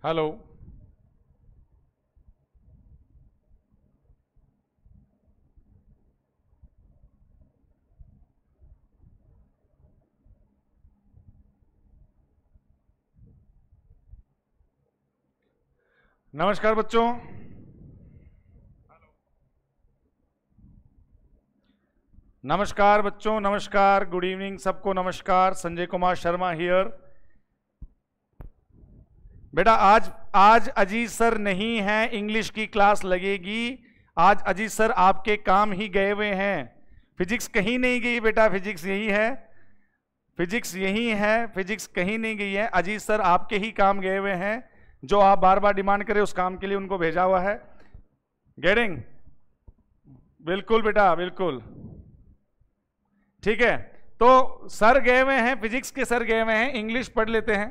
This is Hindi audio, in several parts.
हेलो। नमस्कार बच्चों। नमस्कार बच्चों, नमस्कार, गुड इवनिंग सबको। नमस्कार, संजय कुमार शर्मा हियर। बेटा आज आज अजीत सर नहीं है, इंग्लिश की क्लास लगेगी। आज अजीत सर आपके काम ही गए हुए हैं। फिजिक्स कहीं नहीं गई बेटा, फिजिक्स यही है, फिजिक्स यही है, फिजिक्स कहीं नहीं गई है। अजीत सर आपके ही काम गए हुए हैं, जो आप बार बार डिमांड करें उस काम के लिए उनको भेजा हुआ है। गेटिंग? बिल्कुल बेटा, बिल्कुल ठीक है। तो सर गए हुए हैं, फिजिक्स के सर गए हुए हैं, इंग्लिश पढ़ लेते हैं।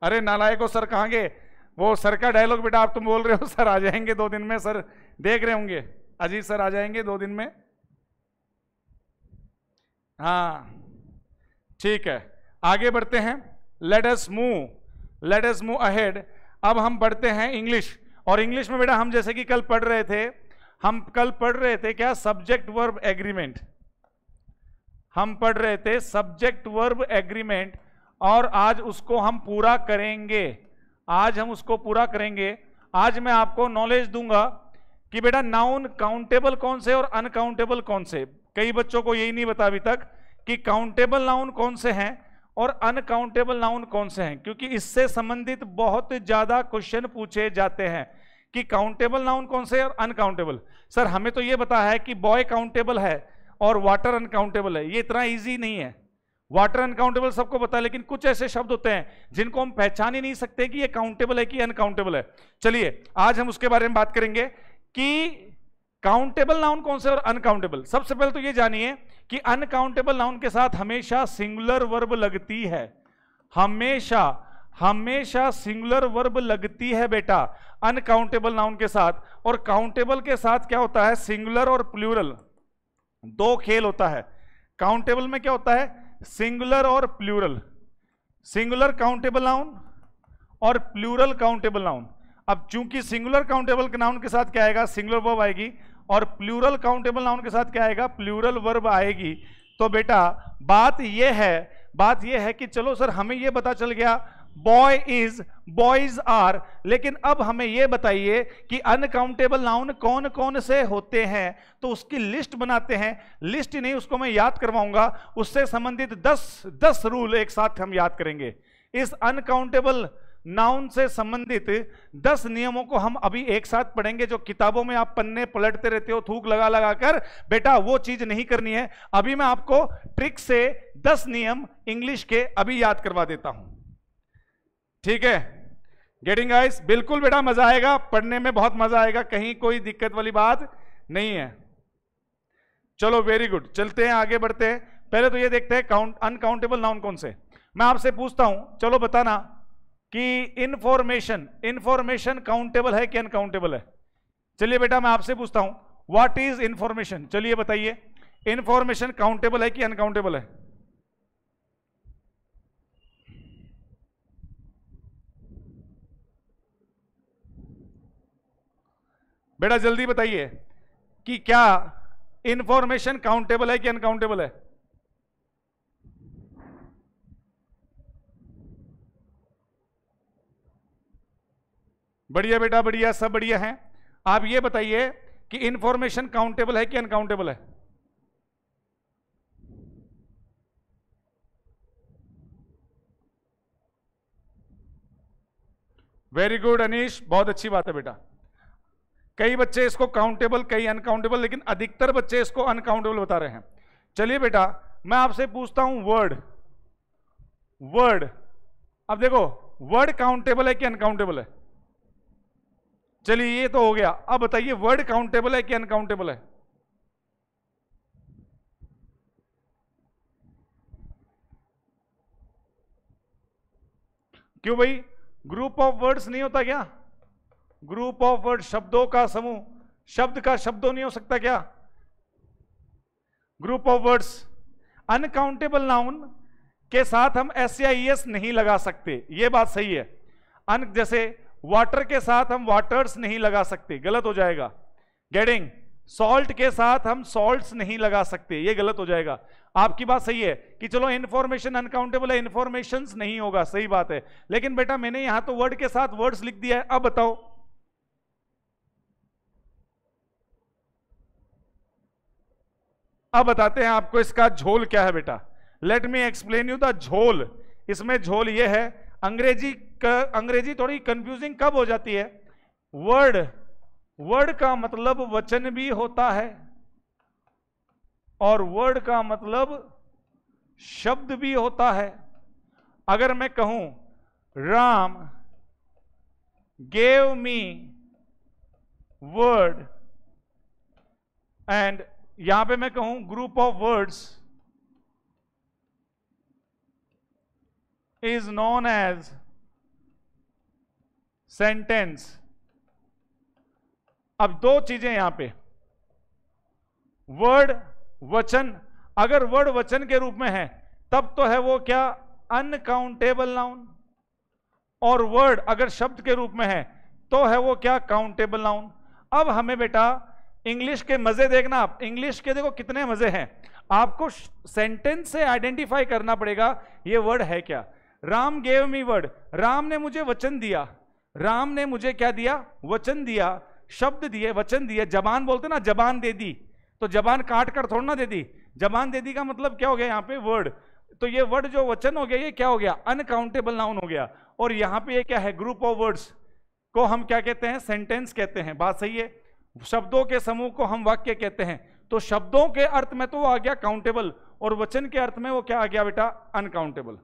अरे नालायको, सर कहाँ गए? वो सर का डायलॉग बेटा आप तुम बोल रहे हो सर आ जाएंगे 2 दिन में। सर देख रहे होंगे, अजीत सर आ जाएंगे 2 दिन में। हाँ ठीक है, आगे बढ़ते हैं। Let us move ahead. अब हम बढ़ते हैं इंग्लिश। और इंग्लिश में बेटा हम जैसे कि कल पढ़ रहे थे, क्या? Subject verb agreement. हम पढ़ रहे थे सब्जेक्ट वर्ब एग्रीमेंट, और आज उसको हम पूरा करेंगे। आज मैं आपको नॉलेज दूंगा कि बेटा नाउन काउंटेबल कौन से और अनकाउंटेबल कौन से। कई बच्चों को यही नहीं पता अभी तक कि काउंटेबल नाउन कौन से हैं और अनकाउंटेबल नाउन कौन से हैं, क्योंकि इससे संबंधित बहुत ज्यादा क्वेश्चन पूछे जाते हैं कि काउंटेबल नाउन कौन से और अनकाउंटेबल। सर हमें तो ये पता है कि बॉय काउंटेबल है और वाटर अनकाउंटेबल है। ये इतना इजी नहीं है। वाटर अनकाउंटेबल सबको पता है, लेकिन कुछ ऐसे शब्द होते हैं जिनको हम पहचान ही नहीं सकते कि ये काउंटेबल है कि अनकाउंटेबल है। चलिए आज हम उसके बारे में बात करेंगे कि काउंटेबल नाउन कौन से और अनकाउंटेबल। सबसे पहले तो ये जानिए कि अनकाउंटेबल नाउन के साथ हमेशा सिंगुलर वर्ब लगती है। हमेशा सिंगुलर वर्ब लगती है बेटा अनकाउंटेबल नाउन के साथ। और काउंटेबल के साथ क्या होता है? सिंगुलर और प्लूरल, 2 खेल होता है। काउंटेबल में क्या होता है? सिंगुलर और प्लूरल। सिंगुलर काउंटेबल नाउन और प्लूरल काउंटेबल नाउन। अब चूंकि सिंगुलर काउंटेबल नाउन के साथ क्या आएगा? सिंगुलर वर्ब आएगी, और प्लूरल काउंटेबल नाउन के साथ क्या आएगा? प्लूरल वर्ब आएगी। तो बेटा बात यह है कि चलो सर हमें यह पता चल गया बॉय इज, बॉयज आर, लेकिन अब हमें यह बताइए कि अनकाउंटेबल नाउन कौन कौन से होते हैं। तो उसकी लिस्ट बनाते हैं। लिस्ट ही नहीं, उसको मैं याद करवाऊंगा। उससे संबंधित 10 रूल एक साथ हम याद करेंगे। इस अनकाउंटेबल नाउन से संबंधित 10 नियमों को हम अभी एक साथ पढ़ेंगे। जो किताबों में आप पन्ने पलटते रहते हो थूक लगा लगा कर, बेटा वो चीज नहीं करनी है। अभी मैं आपको ट्रिक से 10 नियम इंग्लिश के अभी याद करवा देता हूं, ठीक है? Getting guys? बिल्कुल बेटा मजा आएगा, पढ़ने में बहुत मजा आएगा, कहीं कोई दिक्कत वाली बात नहीं है। चलो वेरी गुड, चलते हैं आगे बढ़ते हैं। पहले तो ये देखते हैं अनकाउंटेबल नाउन कौन से। मैं आपसे पूछता हूं, चलो बताना कि इंफॉर्मेशन काउंटेबल है कि अनकाउंटेबल है। चलिए बेटा मैं आपसे पूछता हूं, व्हाट इज इंफॉर्मेशन? चलिए बताइए, इंफॉर्मेशन काउंटेबल है कि अनकाउंटेबल है? बेटा जल्दी बताइए कि क्या इंफॉर्मेशन काउंटेबल है कि अनकाउंटेबल है? बढ़िया बेटा बढ़िया, सब बढ़िया हैं। आप ये बताइए कि इंफॉर्मेशन काउंटेबल है कि अनकाउंटेबल है? वेरी गुड अनीश, बहुत अच्छी बात है बेटा। कई बच्चे इसको काउंटेबल, कई अनकाउंटेबल, लेकिन अधिकतर बच्चे इसको अनकाउंटेबल बता रहे हैं। चलिए बेटा मैं आपसे पूछता हूं वर्ड। अब देखो वर्ड काउंटेबल है कि अनकाउंटेबल है? चलिए ये तो हो गया। अब बताइए वर्ड काउंटेबल है कि अनकाउंटेबल है? क्यों भाई? ग्रुप ऑफ वर्ड्स नहीं होता क्या? ग्रुप ऑफ वर्ड, शब्दों का समूह। शब्द का शब्दों नहीं हो सकता क्या? Group of words. Uncountable noun के साथ हम एस या ईएस नहीं लगा सकते, ये बात सही है। अन जैसे वाटर के साथ हम वाटर्स नहीं लगा सकते, गलत हो जाएगा। गेटिंग? सॉल्ट के साथ हम सॉल्ट्स नहीं लगा सकते, ये गलत हो जाएगा। आपकी बात सही है कि चलो इंफॉर्मेशन अनकाउंटेबल है, इंफॉर्मेशंस नहीं होगा, सही बात है। लेकिन बेटा मैंने यहां तो वर्ड के साथ वर्ड्स लिख दिया है, अब बताओ अब बताते हैं आपको इसका झोल क्या है बेटा। Let me explain you the झोल। इसमें झोल ये है, अंग्रेजी थोड़ी कंफ्यूजिंग कब हो जाती है, वर्ड का मतलब वचन भी होता है और वर्ड का मतलब शब्द भी होता है। अगर मैं कहूं Ram gave me word and यहां पे मैं कहूं group of words is known as sentence. अब दो चीजें यहां पे, वर्ड वचन, अगर वर्ड वचन के रूप में है तब तो है वो क्या, अनकाउंटेबल नाउन, और वर्ड अगर शब्द के रूप में है तो है वो क्या, काउंटेबल नाउन। अब हमें बेटा इंग्लिश के मजे देखना, आप इंग्लिश के देखो कितने मजे हैं। आपको सेंटेंस से आइडेंटिफाई करना पड़ेगा ये वर्ड है क्या। Ram gave me word, Ram ने मुझे वचन दिया, राम ने मुझे क्या दिया, वचन दिया, शब्द दिए, वचन दिए। जबान बोलते ना, जबान दे दी, तो जबान काट कर थोड़ा ना दे दी, जबान दे दी का मतलब क्या हो गया यहाँ पे, वर्ड। तो ये वर्ड जो वचन हो गया ये क्या हो गया, अनकाउंटेबल नाउन हो गया। और यहाँ पे ये क्या है, ग्रुप ऑफ वर्ड्स को हम क्या कहते हैं, सेंटेंस कहते हैं। बात सही है। शब्दों के समूह को हम वाक्य कहते हैं। तो शब्दों के अर्थ में तो वो आ गया काउंटेबल, और वचन के अर्थ में वो क्या आ गया बेटा, अनकाउंटेबल।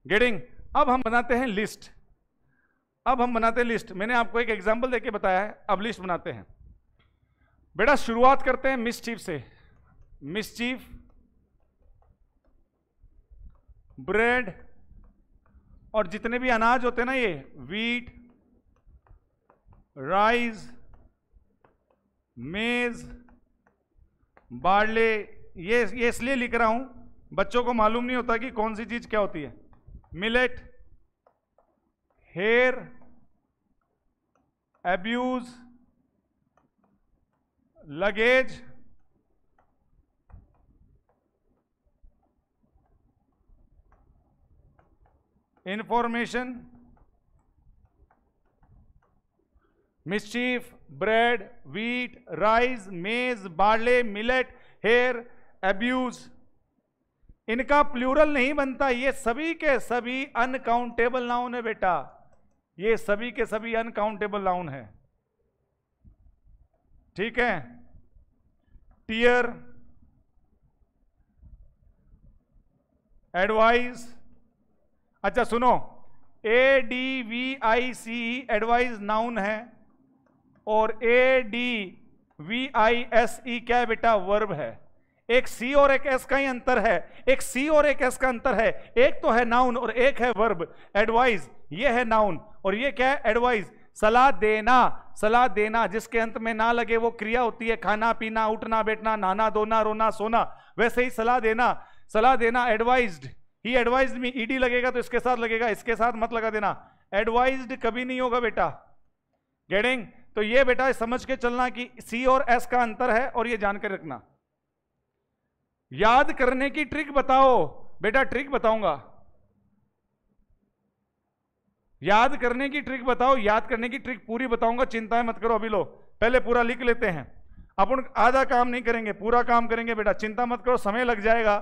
गेटिंग? अब हम बनाते हैं लिस्ट। अब हम बनाते हैं लिस्ट। मैंने आपको एक एग्जांपल देके बताया है, अब लिस्ट बनाते हैं। बेटा शुरुआत करते हैं मिसचीफ से। मिसचीफ, ब्रेड, और जितने भी अनाज होते हैं ना, ये वीट, राइस, मेज, बार्ले, ये इसलिए लिख रहा हूं, बच्चों को मालूम नहीं होता कि कौन सी चीज क्या होती है। Millet, hair, abuse, luggage, information, mischief, bread, wheat, rice, maize, barley, millet, hair, abuse. इनका प्लूरल नहीं बनता, ये सभी के सभी अनकाउंटेबल नाउन है बेटा, ये सभी के सभी अनकाउंटेबल नाउन है। ठीक है? टीयर, एडवाइस, अच्छा सुनो, ADVICE एडवाइस नाउन है, और ADVISE क्या है बेटा, वर्ब है। एक सी और एक एस का ही अंतर है, एक सी और एक एस का अंतर है, एक तो है नाउन और एक है वर्ब। एडवाइस ये है नाउन, और ये क्या है, एडवाइस। सलाह देना, सलाह देना जिसके अंत में ना लगे वो क्रिया होती है, खाना पीना, उठना बैठना, नहाना धोना, रोना सोना, वैसे ही सलाह देना। सलाह देना, एडवाइज्ड, ही एडवाइज्ड मी, ईडी लगेगा तो इसके साथ लगेगा, इसके साथ मत लगा देना। एडवाइज्ड कभी नहीं होगा बेटा। गेटिंग? तो ये बेटा समझ के चलना कि सी और एस का अंतर है, और ये जानकर रखना। याद करने की ट्रिक बताओ बेटा, ट्रिक बताऊंगा, याद करने की ट्रिक बताओ, याद करने की ट्रिक पूरी बताऊंगा, चिंता मत करो। अभी लो पहले पूरा लिख लेते हैं, अपन आधा काम नहीं करेंगे, पूरा काम करेंगे बेटा, चिंता मत करो, समय लग जाएगा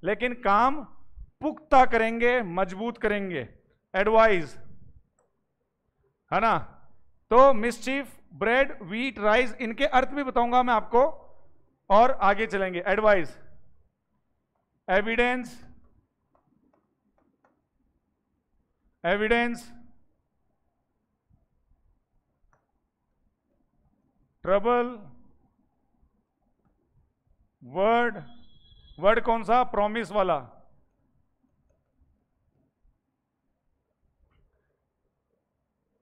लेकिन काम पुख्ता करेंगे, मजबूत करेंगे। एडवाइस है ना, तो मिसचीफ, ब्रेड, व्हीट, राइस, इनके अर्थ भी बताऊंगा मैं आपको, और आगे चलेंगे। Advice, evidence, evidence, trouble, word, word कौन सा, प्रॉमिस वाला,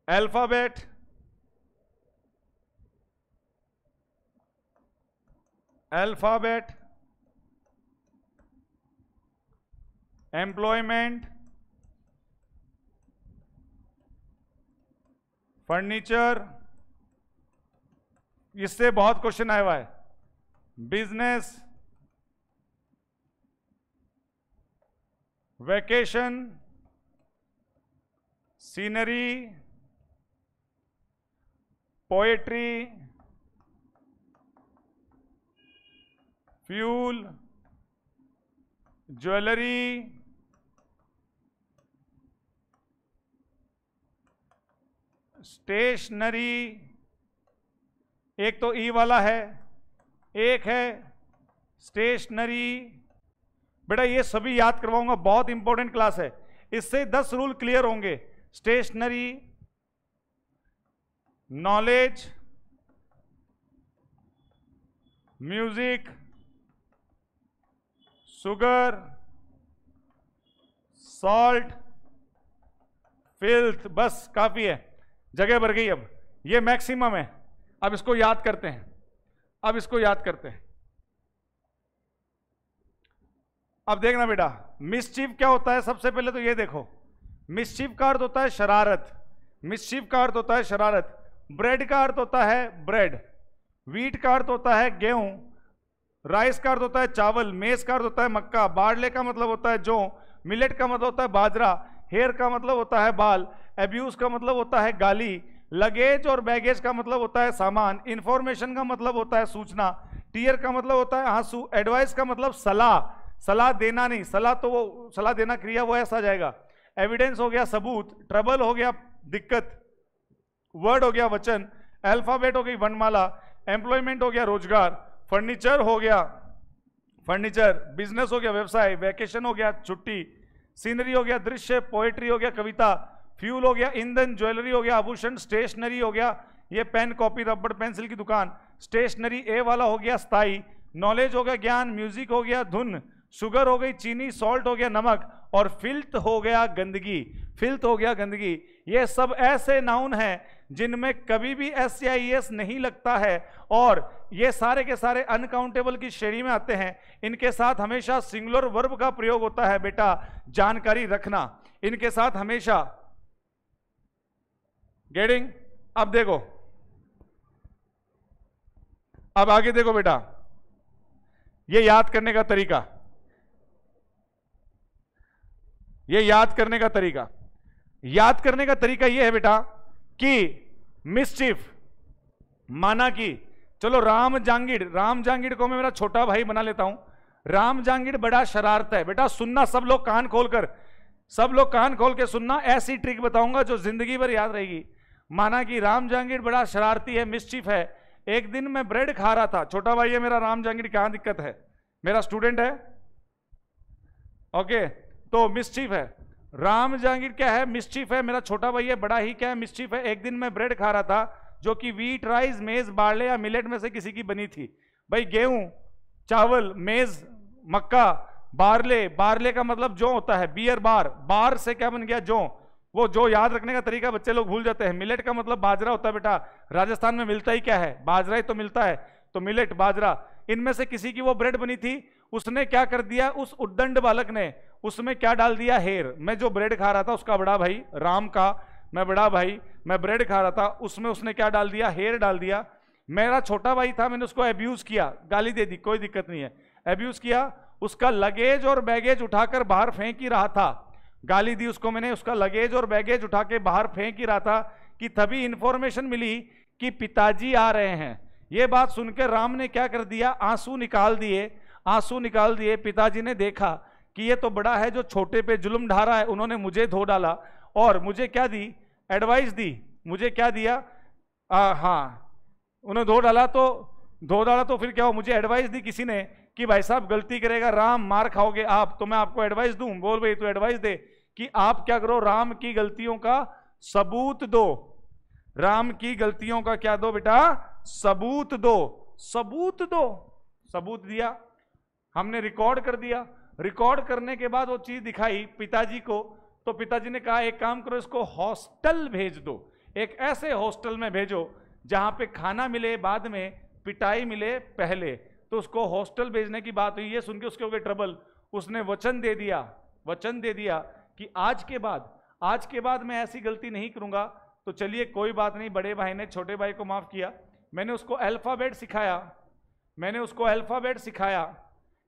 अल्फाबेट, अल्फाबेट, एम्प्लॉयमेंट, फर्नीचर, इससे बहुत क्वेश्चन आया हुआ है, business, vacation, scenery, poetry, fuel, jewellery, stationery, एक तो ई वाला है, एक है स्टेशनरी। बेटा ये सभी याद करवाऊंगा, बहुत इंपॉर्टेंट क्लास है, इससे 10 रूल क्लियर होंगे। Stationery, knowledge, music, sugar, salt, filth, बस काफी है, जगह भर गई। अब ये मैक्सिमम है, अब इसको याद करते हैं, अब इसको याद करते हैं। अब देखना बेटा, मिसचीफ क्या होता है, सबसे पहले तो ये देखो, मिसचीफ का अर्थ होता है शरारत, मिसचीफ का अर्थ होता है शरारत। ब्रेड का अर्थ होता है ब्रेड, व्हीट का अर्थ होता है गेहूं, राइस का अर्थ होता है चावल, मेज का अर्थ होता है मक्का, बार्ले का मतलब होता है जौ, मिलेट का मतलब होता है बाजरा, हेयर का मतलब होता है बाल, एब्यूज का मतलब होता है गाली, लगेज और बैगेज का मतलब होता है सामान, इंफॉर्मेशन का मतलब होता है सूचना, टीयर का मतलब होता है आंसू, एडवाइस का मतलब सलाह, सलाह देना नहीं, सलाह तो वो सलाह देना क्रिया वो ऐसा जाएगा, एविडेंस हो गया सबूत, ट्रबल हो गया दिक्कत, वर्ड हो गया वचन, अल्फाबेट हो गई वर्णमाला, एम्प्लॉयमेंट हो गया रोजगार, फर्नीचर हो गया फर्नीचर, बिजनेस हो गया व्यवसाय, वैकेशन हो गया छुट्टी, सीनरी हो गया दृश्य, पोएट्री हो गया कविता, फ्यूल हो गया ईंधन, ज्वेलरी हो गया आभूषण, स्टेशनरी हो गया ये पेन कॉपी रबड़ पेंसिल की दुकान, स्टेशनरी ए वाला हो गया स्थाई, नॉलेज हो गया ज्ञान, म्यूजिक हो गया धुन, शुगर हो गई चीनी, सॉल्ट हो गया नमक, और फिल्थ हो गया गंदगी, फिल्थ हो गया गंदगी। ये सब ऐसे नाउन हैं जिनमें कभी भी SCIS नहीं लगता है, और ये सारे के सारे अनकाउंटेबल की श्रेणी में आते हैं। इनके साथ हमेशा सिंगुलर वर्ब का प्रयोग होता है, बेटा जानकारी रखना इनके साथ हमेशा। गेटिंग? अब देखो, अब आगे देखो बेटा, ये याद करने का तरीका, ये याद करने का तरीका, याद करने का तरीका ये है बेटा कि मिसचिफ माना कि, चलो राम जहांगीर को मैं मेरा छोटा भाई बना लेता हूं। राम जहांगीर बड़ा शरारत है। बेटा सुनना, सब लोग कान खोलकर, सब लोग कान खोल के सुनना, ऐसी ट्रिक बताऊंगा जो जिंदगी भर याद रहेगी। माना कि राम जहांगीर बड़ा शरारती है, मिसचिफ है। एक दिन मैं ब्रेड खा रहा था, छोटा भाई है मेरा राम जहांगीर, क्या दिक्कत है, मेरा स्टूडेंट है, ओके। तो मिसचिफ है, राम जहांगीर क्या है, मिसचिफ है, मेरा छोटा भाई है, बड़ा ही क्या है, मिसचिफ है। एक दिन मैं ब्रेड खा रहा था जो कि व्हीट, राइस, मेज, बार्ले या मिलेट में से किसी की बनी थी। भाई गेहूं, चावल, मेज, मक्का, बार्ले, बार्ले का मतलब जौ होता है, बियर बार, बार से क्या बन गया जौ, वो जो याद रखने का तरीका बच्चे लोग भूल जाते हैं। मिलेट का मतलब बाजरा होता है बेटा, राजस्थान में मिलता ही क्या है, बाजरा ही तो मिलता है, तो मिलेट बाजरा। इनमें से किसी की वो ब्रेड बनी थी, उसने क्या कर दिया, उस उद्दंड बालक ने उसमें क्या डाल दिया, हेर। मैं जो ब्रेड खा रहा था, उसका बड़ा भाई राम का, मैं बड़ा भाई, मैं ब्रेड खा रहा था, उसमें उसने क्या डाल दिया, हेर डाल दिया। मेरा छोटा भाई था, मैंने उसको एब्यूज किया, गाली दे दी, कोई दिक्कत नहीं है, एब्यूज किया। उसका लगेज और बैगेज उठाकर बाहर फेंक ही रहा था, गाली दी उसको मैंने, उसका लगेज और बैगेज उठा के बाहर फेंक ही रहा था कि तभी इंफॉर्मेशन मिली कि पिताजी आ रहे हैं। ये बात सुनकर राम ने क्या कर दिया, आंसू निकाल दिए, आंसू निकाल दिए। पिताजी ने देखा कि ये तो बड़ा है जो छोटे पे जुल्म ढा रहा है, उन्होंने मुझे धो डाला और मुझे क्या दी, एडवाइस दी, मुझे क्या दिया, हाँ उन्हें धो डाला तो फिर क्या हो, मुझे एडवाइस दी किसी ने कि भाई साहब गलती करेगा राम, मार खाओगे आप, तो मैं आपको एडवाइस दूं। बोल भाई तू एडवाइस दे कि आप क्या करो, राम की गलतियों का सबूत दो, राम की गलतियों का क्या दो बेटा, सबूत दो, सबूत दो। सबूत दिया, हमने रिकॉर्ड कर दिया। रिकॉर्ड करने के बाद वो चीज दिखाई पिताजी को, तो पिताजी ने कहा एक काम करो, इसको हॉस्टल भेज दो, एक ऐसे हॉस्टल में भेजो जहां पे खाना मिले बाद में, पिटाई मिले पहले। तो उसको हॉस्टल भेजने की बात हुई, ये सुन के उसके हो गए ट्रबल। उसने वचन दे दिया, वचन दे दिया कि आज के बाद मैं ऐसी गलती नहीं करूंगा। तो चलिए कोई बात नहीं, बड़े भाई ने छोटे भाई को माफ किया। मैंने उसको अल्फाबेट सिखाया,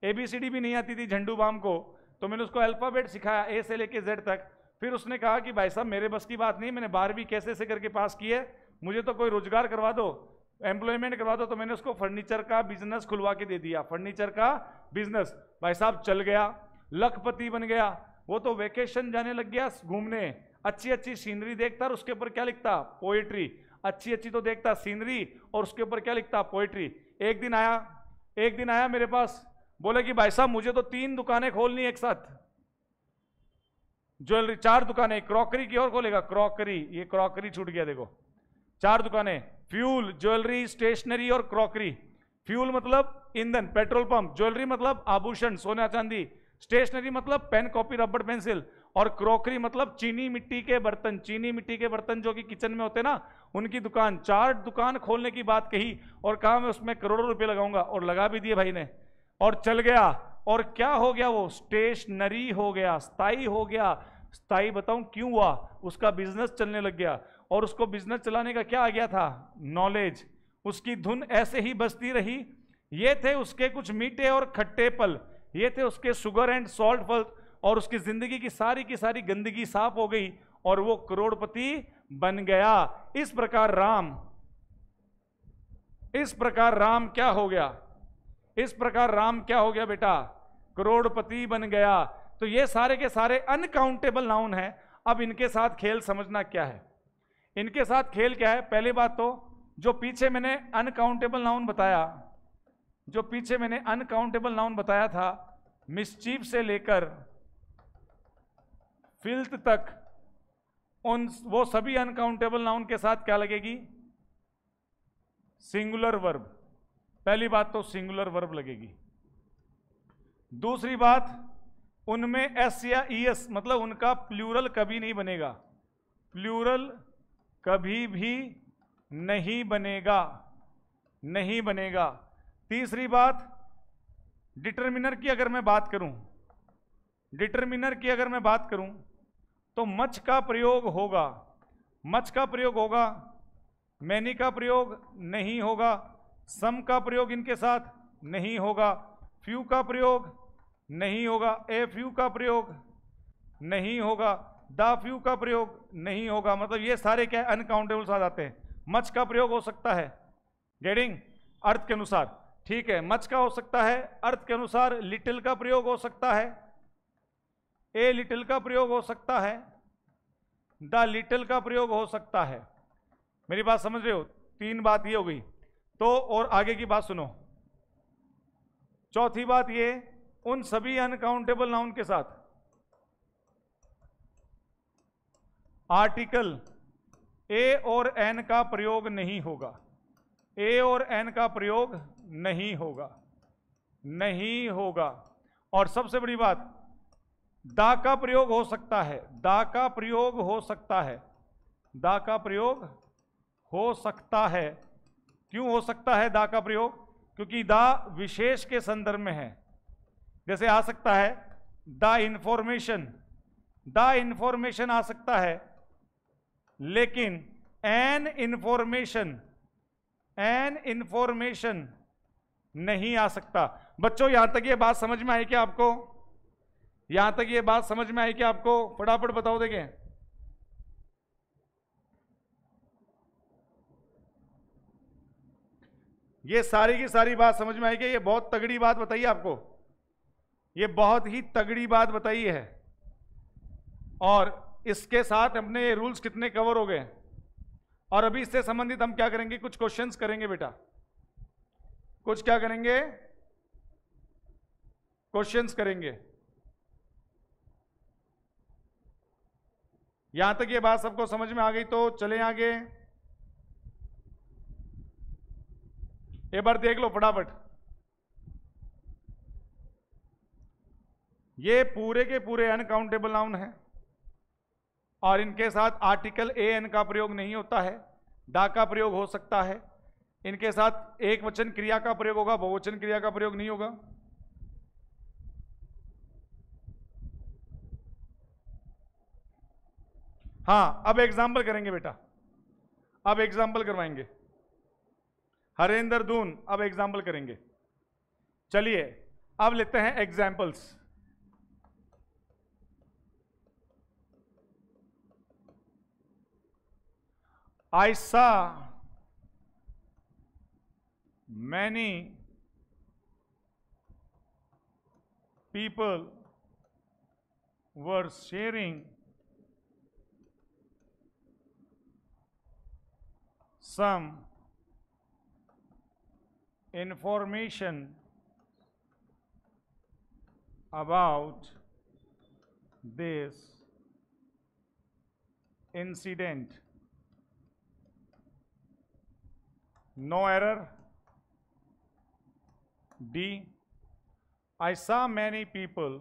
ABCD भी नहीं आती थी झंडू बाम को, तो मैंने उसको अल्फाबेट सिखाया A से लेके Z तक। फिर उसने कहा कि भाई साहब मेरे बस की बात नहीं, मैंने 12वीं कैसे से करके पास की है, मुझे तो कोई रोजगार करवा दो, एम्प्लॉयमेंट करवा दो। तो मैंने उसको फर्नीचर का बिजनेस खुलवा के दे दिया, फर्नीचर का बिजनेस। भाई साहब चल गया, लखपति बन गया। वो तो वेकेशन जाने लग गया घूमने, अच्छी अच्छी सीनरी देखता और उसके ऊपर क्या लिखता, पोएट्री। अच्छी अच्छी तो देखता सीनरी और उसके ऊपर क्या लिखता, पोएट्री। एक दिन आया मेरे पास, बोले कि भाई साहब मुझे तो 3 दुकानें खोलनी एक साथ, ज्वेलरी 4 दुकानें, क्रॉकरी की और खोलेगा, क्रॉकरी, ये क्रॉकरी छूट गया देखो, 4 दुकानें, फ्यूल, ज्वेलरी, स्टेशनरी और क्रॉकरी। फ्यूल मतलब ईंधन, पेट्रोल पंप, ज्वेलरी मतलब आभूषण, सोना चांदी, स्टेशनरी मतलब पेन कॉपी रबड़ पेंसिल, और क्रॉकरी मतलब चीनी मिट्टी के बर्तन जो कि किचन में होते ना, उनकी दुकान। 4 दुकान खोलने की बात कही और कहा मैं उसमें करोड़ों रुपए लगाऊंगा, और लगा भी दिए भाई ने, और चल गया। और क्या हो गया, वो स्टेशनरी हो गया, स्थायी हो गया। स्थायी बताऊं क्यों हुआ, उसका बिजनेस चलने लग गया, और उसको बिजनेस चलाने का क्या आ गया था, नॉलेज। उसकी धुन ऐसे ही बजती रही। ये थे उसके कुछ मीठे और खट्टे पल, ये थे उसके शुगर एंड सॉल्ट फल, और उसकी जिंदगी की सारी गंदगी साफ हो गई और वो करोड़पति बन गया। इस प्रकार राम क्या हो गया, बेटा, करोड़पति बन गया। तो ये सारे के सारे अनकाउंटेबल नाउन हैं। अब इनके साथ खेल समझना क्या है, इनके साथ खेल क्या है। पहली बात तो जो पीछे मैंने अनकाउंटेबल नाउन बताया था, मिस्चीफ से लेकर फिल्थ तक, वो सभी अनकाउंटेबल नाउन के साथ क्या लगेगी, सिंगुलर वर्ब। पहली बात तो सिंगुलर वर्ब लगेगी। दूसरी बात, उनमें एस या ईएस मतलब उनका प्लूरल कभी नहीं बनेगा, प्लूरल कभी भी नहीं बनेगा। तीसरी बात, डिटरमिनर की अगर मैं बात करूं तो मच का प्रयोग होगा, मैनी का प्रयोग नहीं होगा, सम का प्रयोग इनके साथ नहीं होगा, फ्यू का प्रयोग नहीं होगा, ए फ्यू का प्रयोग नहीं होगा, द फ्यू का प्रयोग नहीं होगा। मतलब ये सारे क्या अनकाउंटेबल्स आ जाते हैं। मच का प्रयोग हो सकता है, गेटिंग, अर्थ के अनुसार, ठीक है, मच का हो सकता है अर्थ के अनुसार, लिटिल का प्रयोग हो सकता है, ए लिटिल का प्रयोग हो सकता है, द लिटिल का प्रयोग हो सकता है। मेरी बात समझ रहे हो? 3 बात ये हो गई। तो और आगे की बात सुनो। चौथी बात ये, उन सभी अनकाउंटेबल नाउन के साथ आर्टिकल ए और एन का प्रयोग नहीं होगा, ए और एन का प्रयोग नहीं होगा। और सबसे बड़ी बात, दा का प्रयोग हो सकता है, दा का प्रयोग हो सकता है। क्यों हो सकता है दा का प्रयोग? क्योंकि दा विशेष के संदर्भ में है। जैसे आ सकता है द इंफॉर्मेशन आ सकता है, लेकिन एन इंफॉर्मेशन नहीं आ सकता। बच्चों यहां तक ये बात समझ में आई क्या आपको? फटाफट बताओ देखें। ये सारी की सारी बात समझ में आई क्या? ये बहुत तगड़ी बात बताई आपको, ये बहुत ही तगड़ी बात बताई है। और इसके साथ अपने रूल्स कितने कवर हो गए। और अभी इससे संबंधित हम क्या करेंगे, कुछ क्वेश्चंस करेंगे बेटा, कुछ क्या करेंगे, क्वेश्चंस करेंगे। यहां तक ये बात सबको समझ में आ गई तो चलें आगे। एक बार देख लो फटाफट, ये पूरे के पूरे अनकाउंटेबल नाउन हैं और इनके साथ आर्टिकल ए एन का प्रयोग नहीं होता है, दा का प्रयोग हो सकता है। इनके साथ एक वचन क्रिया का प्रयोग होगा, बहुवचन क्रिया का प्रयोग नहीं होगा। हाँ, अब एग्जाम्पल करेंगे बेटा, अब एग्जाम्पल करवाएंगे। हरेंद्र दून, अब एग्जाम्पल करेंगे। चलिए अब लेते हैं examples. I saw many people were sharing some information about this incident. No error. D. I saw many people.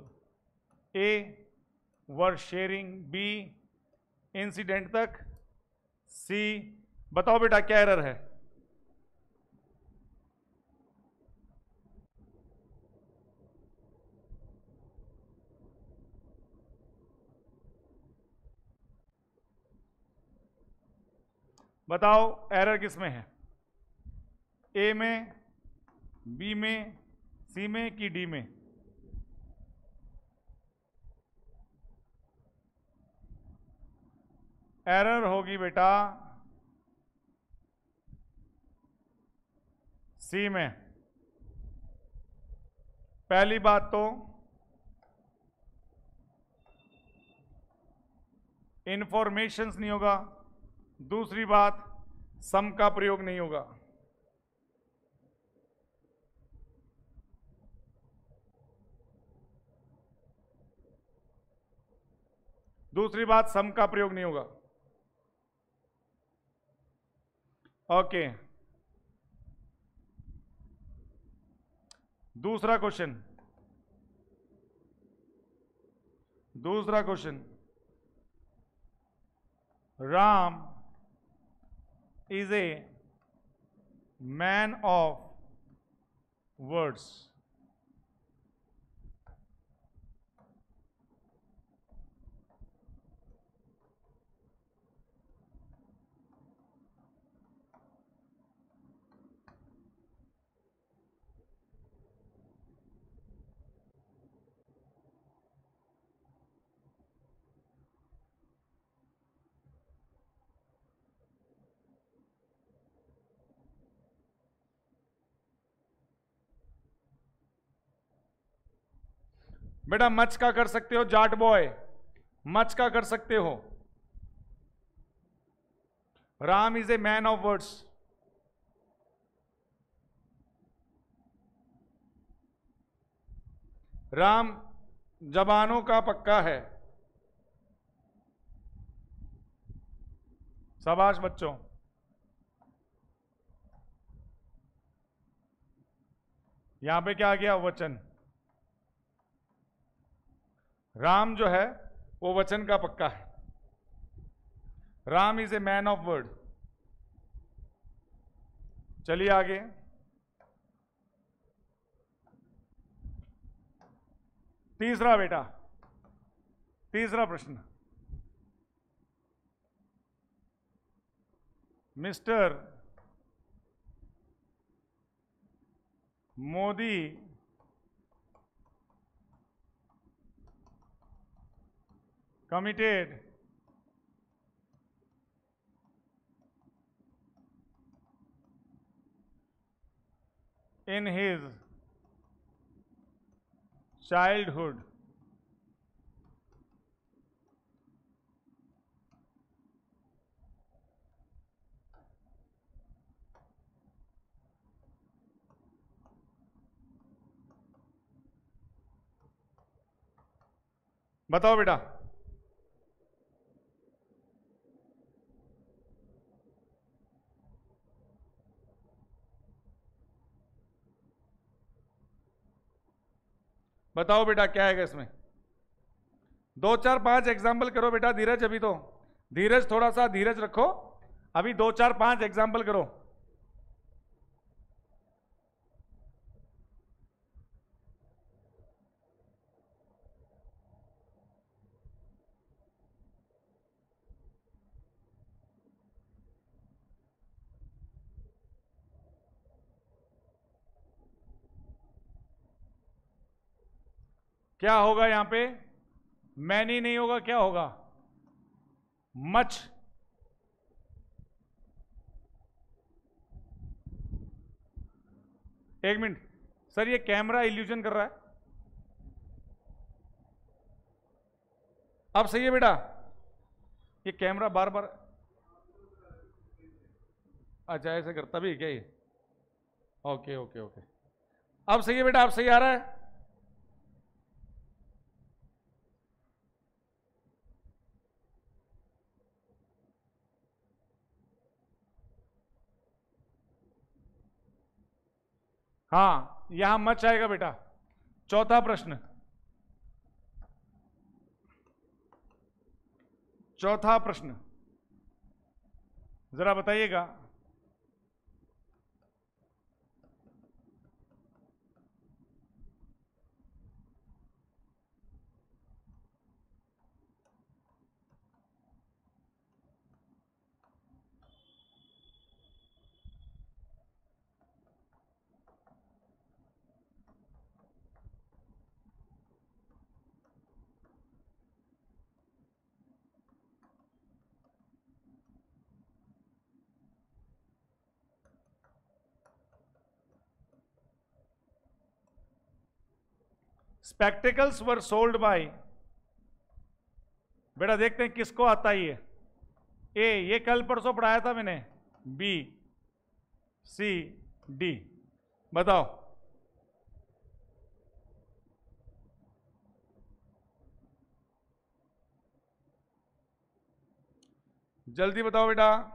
A. Were sharing. B. Incident तक। सी। बताओ बेटा क्या एरर है? बताओ एरर किस में है? ए में, बी में, सी में कि डी में? एरर होगी बेटा सी में। पहली बात तो इंफॉर्मेशंस नहीं होगा, दूसरी बात सम का प्रयोग नहीं होगा। दूसरी बात सम का प्रयोग नहीं होगा। ओके, दूसरा क्वेश्चन, दूसरा question, Ram is a man of words. बेटा मच का कर सकते हो, जाट बॉय मच का कर सकते हो। Ram is a man of words. Ram जबानों का पक्का है। शाबाश बच्चों। यहां पे क्या आ गया? वचन। राम जो है वो वचन का पक्का है। Ram is a man of word. चलिए आगे। तीसरा बेटा, तीसरा प्रश्न, mister Modi committed in his childhood बताओ बेटा। बताओ बेटा क्या है इसमें? 2 4 5 एग्जाम्पल करो बेटा। धीरज, अभी तो धीरज, थोड़ा सा धीरज रखो। अभी 2 4 5 एग्जाम्पल करो। क्या होगा यहां पे? मैनी नहीं होगा, क्या होगा? मच। एक मिनट सर, ये कैमरा इल्यूजन कर रहा है। अब सही है बेटा? ये कैमरा बार बार, अच्छा ऐसे करता भी है क्या ये? ओके ओके ओके, अब सही है बेटा, अब सही आ रहा है। हाँ यहां मच आएगा बेटा। चौथा प्रश्न, चौथा प्रश्न जरा बताइएगा। स्पेक्टिकल्स वर सोल्ड बाय, बेटा देखते हैं किसको आता ही है। ए, ये कल परसों पढ़ाया था मैंने। बी, सी, डी, बताओ। जल्दी बताओ बेटा।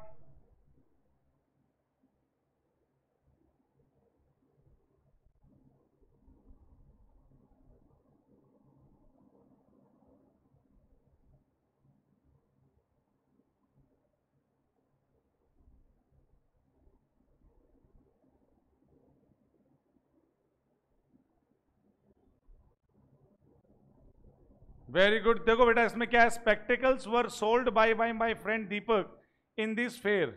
Very good. देखो बेटा इसमें क्या है, spectacles were sold by my friend Deepak in this fair.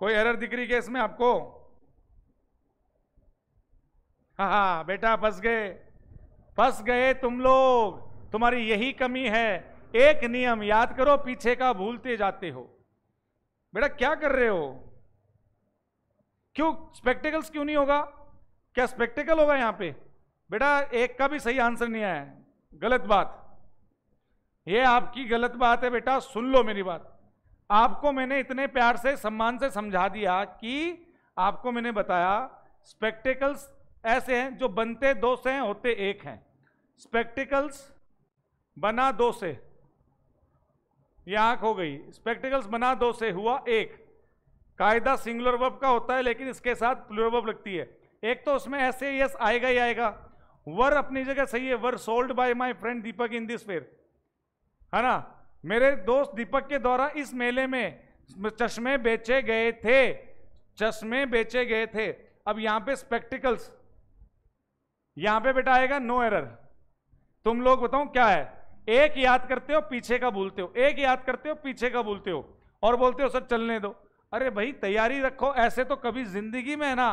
कोई एरर दिख रही है क्या इसमें आपको? हाँ बेटा फंस गए, फंस गए तुम लोग, तुम्हारी यही कमी है। एक नियम याद करो, पीछे का भूलते जाते हो। बेटा क्या कर रहे हो? क्यों स्पेक्टिकल्स क्यों नहीं होगा? क्या स्पेक्टिकल होगा यहां पे? बेटा एक का भी सही आंसर नहीं आया, गलत बात। ये आपकी गलत बात है बेटा, सुन लो मेरी बात। आपको मैंने इतने प्यार से सम्मान से समझा दिया कि आपको मैंने बताया स्पेक्टिकल्स ऐसे हैं जो बनते दो से हैं, होते एक हैं। स्पेक्टिकल्स बना दो से, ये आंख हो गई, स्पेक्टिकल्स बना दो से हुआ एक। कायदा सिंगुलर वर्ब का होता है लेकिन इसके साथ प्लूरल वर्ब लगती है। एक तो उसमें ऐसे यस आएगा ही आएगा। वर अपनी जगह सही है, were sold by my friend Deepak in this fair, है ना? मेरे दोस्त दीपक के द्वारा इस मेले में चश्मे बेचे गए थे, चश्मे बेचे गए थे। अब यहां पे स्पेक्टिकल्स, यहां पे बेटा आएगा नो एरर। तुम लोग बताओ क्या है? एक याद करते हो पीछे का भूलते हो, एक याद करते हो पीछे का भूलते हो, और बोलते हो सर चलने दो। अरे भाई तैयारी रखो, ऐसे तो कभी जिंदगी में है ना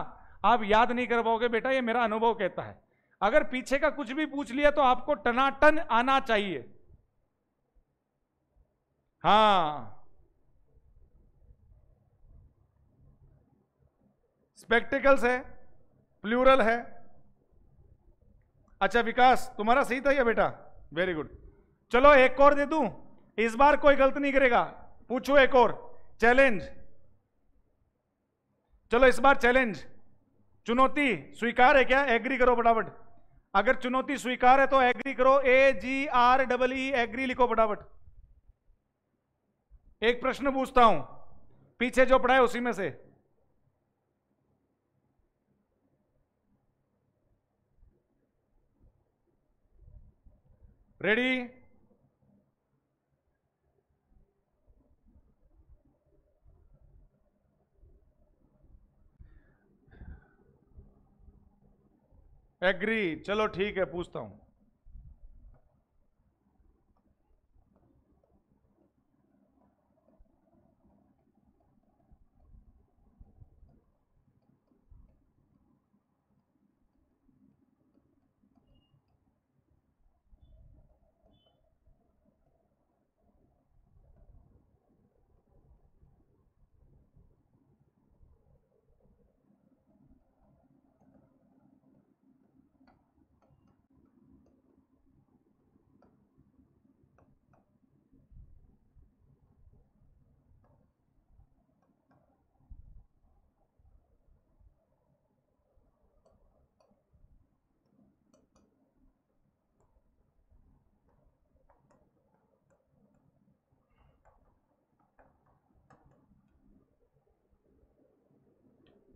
आप याद नहीं कर पाओगे बेटा, ये मेरा अनुभव कहता है। अगर पीछे का कुछ भी पूछ लिया तो आपको टनाटन आना चाहिए। हाँ स्पेक्टिकल्स है, प्लूरल है। अच्छा विकास तुम्हारा सही था या बेटा? Very good. चलो एक और दे दूं, इस बार कोई गलत नहीं करेगा। पूछो एक और चैलेंज। चलो इस बार चैलेंज, चुनौती स्वीकार है क्या? एग्री करो फटाफट। अगर चुनौती स्वीकार है तो एग्री करो, AGREE एग्री लिखो फटाफट। एक प्रश्न पूछता हूं, पीछे जो पढ़ा है उसी में से। रेडी? एग्री, चलो ठीक है, पूछता हूं।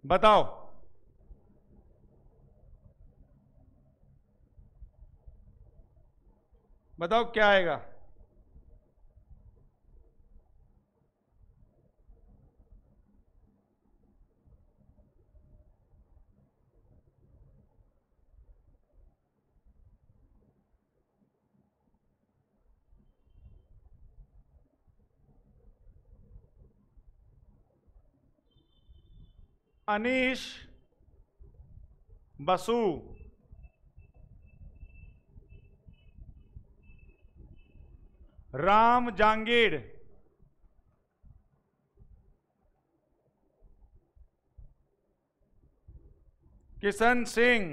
बताओ। बताओ क्या आएगा। अनीश बसु, राम जांगीड़, किशन सिंह,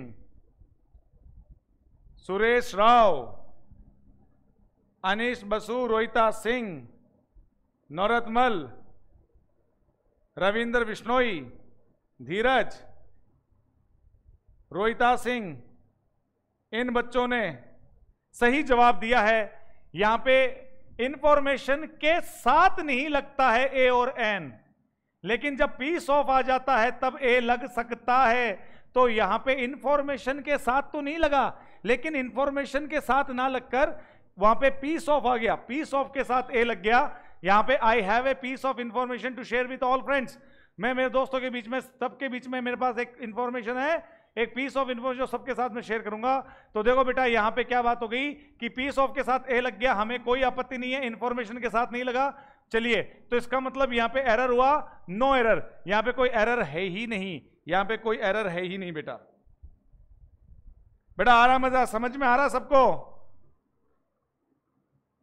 सुरेश राव, अनीश बसु, रोहिता सिंह, नौरतमल, रविंद्र बिश्नोई, धीरज, रोहिता सिंह, इन बच्चों ने सही जवाब दिया है। यहां पे इंफॉर्मेशन के साथ नहीं लगता है ए और एन, लेकिन जब पीस ऑफ आ जाता है तब ए लग सकता है। तो यहां पे इंफॉर्मेशन के साथ तो नहीं लगा, लेकिन इंफॉर्मेशन के साथ ना लगकर वहां पे पीस ऑफ आ गया, पीस ऑफ के साथ ए लग गया। यहां पे I have a piece of information to share with all friends. मैं मेरे दोस्तों के बीच में, सबके बीच में मेरे पास एक इंफॉर्मेशन है, एक पीस ऑफ इंफॉर्मेशन जो सबके साथ में शेयर करूंगा। तो देखो बेटा, यहां पे क्या बात हो गई कि पीस ऑफ के साथ ए लग गया, हमें कोई आपत्ति नहीं है, इंफॉर्मेशन के साथ नहीं लगा। चलिए, तो इसका मतलब यहां पे एरर हुआ, नो एरर। यहां पे कोई एरर है ही नहीं, यहां पे कोई एरर है ही नहीं बेटा। बेटा आ रहा मजा, समझ में आ रहा सबको?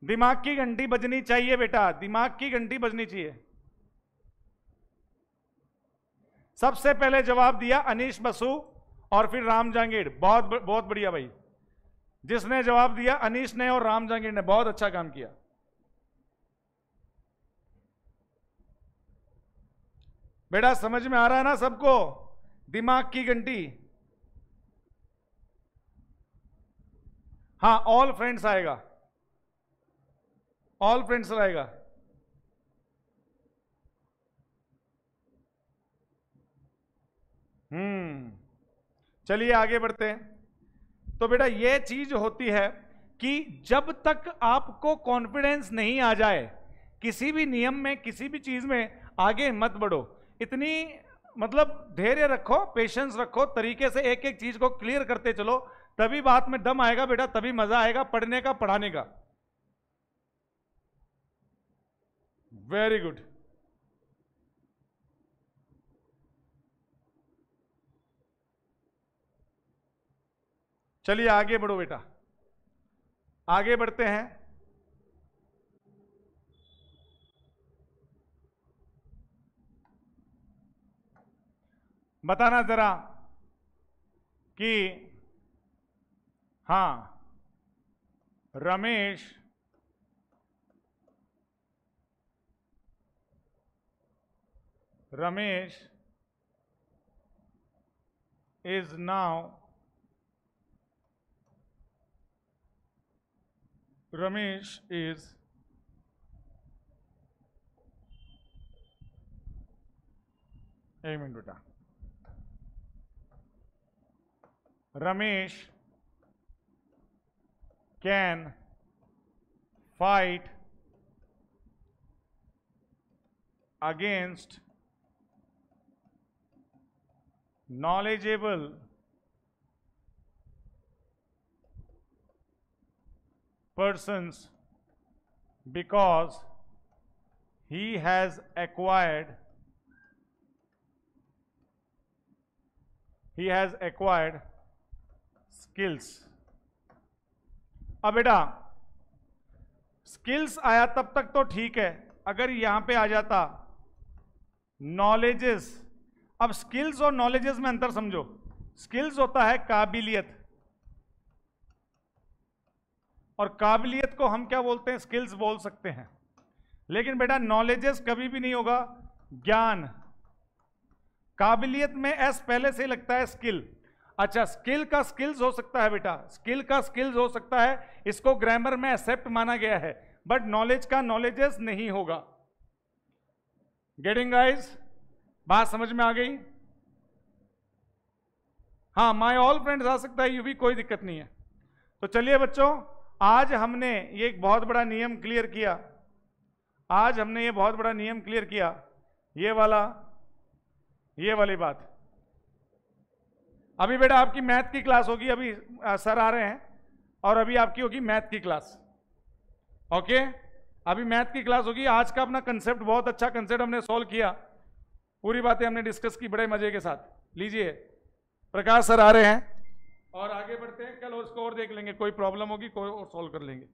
दिमाग की घंटी बजनी चाहिए बेटा, दिमाग की घंटी बजनी चाहिए। सबसे पहले जवाब दिया अनीश बसु और फिर राम जांगीड़। बहुत बहुत बढ़िया भाई, जिसने जवाब दिया अनीश ने और राम जांगीड़ ने, बहुत अच्छा काम किया। बेटा समझ में आ रहा है ना सबको? दिमाग की घंटी। हाँ, ऑल फ्रेंड्स आएगा, ऑल फ्रेंड्स आएगा। चलिए आगे बढ़ते हैं। तो बेटा ये चीज होती है कि जब तक आपको कॉन्फिडेंस नहीं आ जाए किसी भी नियम में, किसी भी चीज में, आगे मत बढ़ो। इतनी मतलब धैर्य रखो, पेशेंस रखो, तरीके से एक एक चीज को क्लियर करते चलो, तभी बात में दम आएगा बेटा, तभी मजा आएगा पढ़ने का, पढ़ाने का। Very good. चलिए आगे बढ़ो बेटा, आगे बढ़ते हैं। बताना जरा कि हां, Ramesh is now Ramesh is एक मिनट बेटा, Ramesh can fight against knowledgeable persons because he has acquired skills. अब बेटा स्किल्स आया तब तक तो ठीक है, अगर यहां पे आ जाता नॉलेजेस। अब स्किल्स और नॉलेजेस में अंतर समझो। स्किल्स होता है काबिलियत, और काबिलियत को हम क्या बोलते हैं? स्किल्स बोल सकते हैं। लेकिन बेटा नॉलेजेस कभी भी नहीं होगा ज्ञान। काबिलियत में एस पहले से लगता है स्किल। अच्छा, स्किल का स्किल्स हो सकता है बेटा, स्किल का स्किल्स हो सकता है, इसको ग्रामर में एक्सेप्ट माना गया है, बट नॉलेज का नॉलेजेस नहीं होगा। Getting guys? बात समझ में आ गई? हाँ, माय ऑल फ्रेंड्स आ सकता है, ये भी कोई दिक्कत नहीं है। तो चलिए बच्चों, आज हमने ये एक बहुत बड़ा नियम क्लियर किया। आज हमने ये बहुत बड़ा नियम क्लियर किया, ये वाली बात। अभी बेटा आपकी मैथ की क्लास होगी, अभी सर आ रहे हैं, और अभी आपकी होगी मैथ की क्लास। ओके, अभी मैथ की क्लास होगी। आज का अपना कंसेप्ट बहुत अच्छा कंसेप्ट हमने सॉल्व किया, पूरी बातें हमने डिस्कस की बड़े मजे के साथ। लीजिए, प्रकाश सर आ रहे हैं, और आगे बढ़ते हैं। कल उसको और देख लेंगे, कोई प्रॉब्लम होगी कोई और सॉल्व कर लेंगे।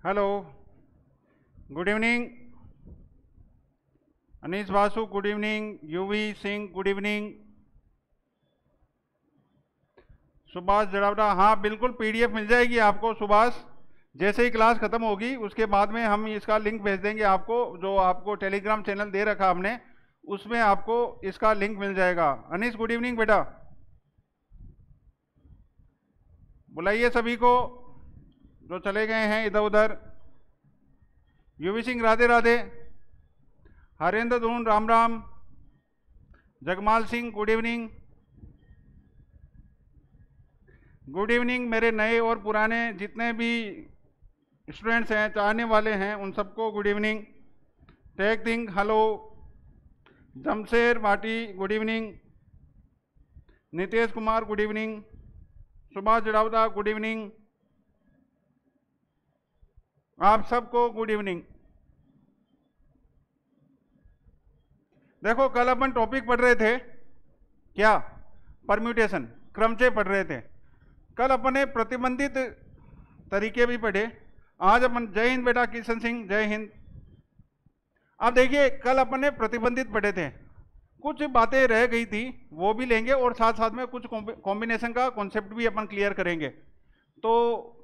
Hello, good evening. Anees Basu good evening. Yuvi Singh good evening. Subhash Jadavda, हाँ बिल्कुल पीडीएफ मिल जाएगी आपको सुभाष। जैसे ही क्लास खत्म होगी उसके बाद में हम इसका लिंक भेज देंगे आपको, जो आपको टेलीग्राम चैनल दे रखा हमने, उसमें आपको इसका लिंक मिल जाएगा। अनीस गुड इवनिंग बेटा, बुलाइए सभी को जो चले गए हैं इधर उधर। यूवी सिंह राधे राधे। हरेंद्र धून Ram Ram. Jagmal Singh good evening. Good evening मेरे नए और पुराने जितने भी स्टूडेंट्स हैं, चाहने वाले हैं, उन सबको good evening. Tech thing hello. Jamsher Bhati good evening. Nitesh Kumar good evening. Subhash Jadavda good evening. आप सबको गुड इवनिंग। देखो, कल अपन टॉपिक पढ़ रहे थे क्या? परम्यूटेशन, क्रमचय पढ़ रहे थे। कल अपन ने प्रतिबंधित तरीके भी पढ़े। आज अपन, जय हिंद बेटा किशन सिंह, जय हिंद। अब देखिए, कल अपन ने प्रतिबंधित पढ़े थे, कुछ बातें रह गई थी वो भी लेंगे, और साथ साथ में कुछ कॉम्बिनेशन का कॉन्सेप्ट भी अपन क्लियर करेंगे। तो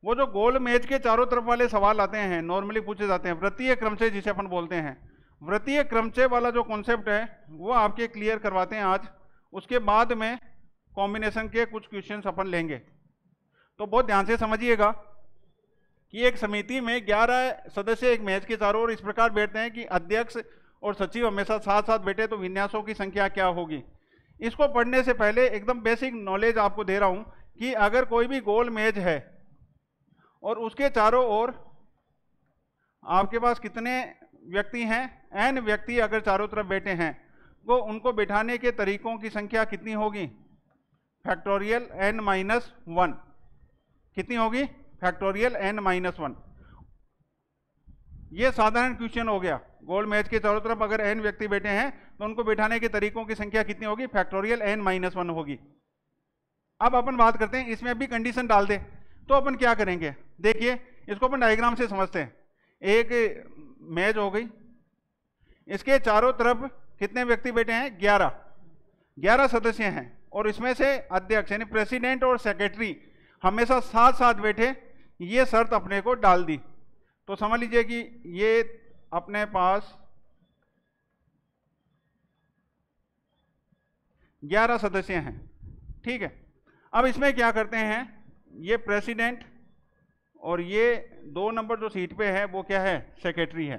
वो जो गोल मेज के चारों तरफ वाले सवाल आते हैं, नॉर्मली पूछे जाते हैं, वृत्तीय क्रमचय जिसे अपन बोलते हैं, वृत्तीय क्रमचय वाला जो कॉन्सेप्ट है वो आपके क्लियर करवाते हैं आज। उसके बाद में कॉम्बिनेशन के कुछ क्वेश्चंस अपन लेंगे। तो बहुत ध्यान से समझिएगा कि एक समिति में 11 सदस्य एक मेज के चारों ओर इस प्रकार बैठते हैं कि अध्यक्ष और सचिव हमेशा साथ साथ बैठे, तो विन्यासों की संख्या क्या होगी। इसको पढ़ने से पहले एकदम बेसिक नॉलेज आपको दे रहा हूं कि अगर कोई भी गोल मेज है और उसके चारों ओर आपके पास कितने व्यक्ति हैं, n व्यक्ति अगर चारों तरफ बैठे हैं, तो उनको बिठाने के तरीकों की संख्या कितनी होगी? Factorial n-1। कितनी होगी? Factorial n-1। ये साधारण क्वेश्चन हो गया। गोल मेज के चारों तरफ अगर n व्यक्ति बैठे हैं तो उनको बिठाने के तरीकों की संख्या कितनी होगी? फैक्टोरियल n-1 होगी। अब अपन बात करते हैं, इसमें भी कंडीशन डाल दे तो अपन क्या करेंगे। देखिए, इसको अपन डायग्राम से समझते हैं। एक मेज हो गई, इसके चारों तरफ कितने व्यक्ति बैठे हैं? 11 सदस्य हैं, और इसमें से अध्यक्ष यानी प्रेसिडेंट और सेक्रेटरी हमेशा साथ साथ बैठे, ये शर्त अपने को डाल दी। तो समझ लीजिए कि ये अपने पास 11 सदस्य हैं, ठीक है। अब इसमें क्या करते हैं, ये प्रेसिडेंट और ये 2 नंबर जो सीट पे है वो क्या है, सेक्रेटरी है।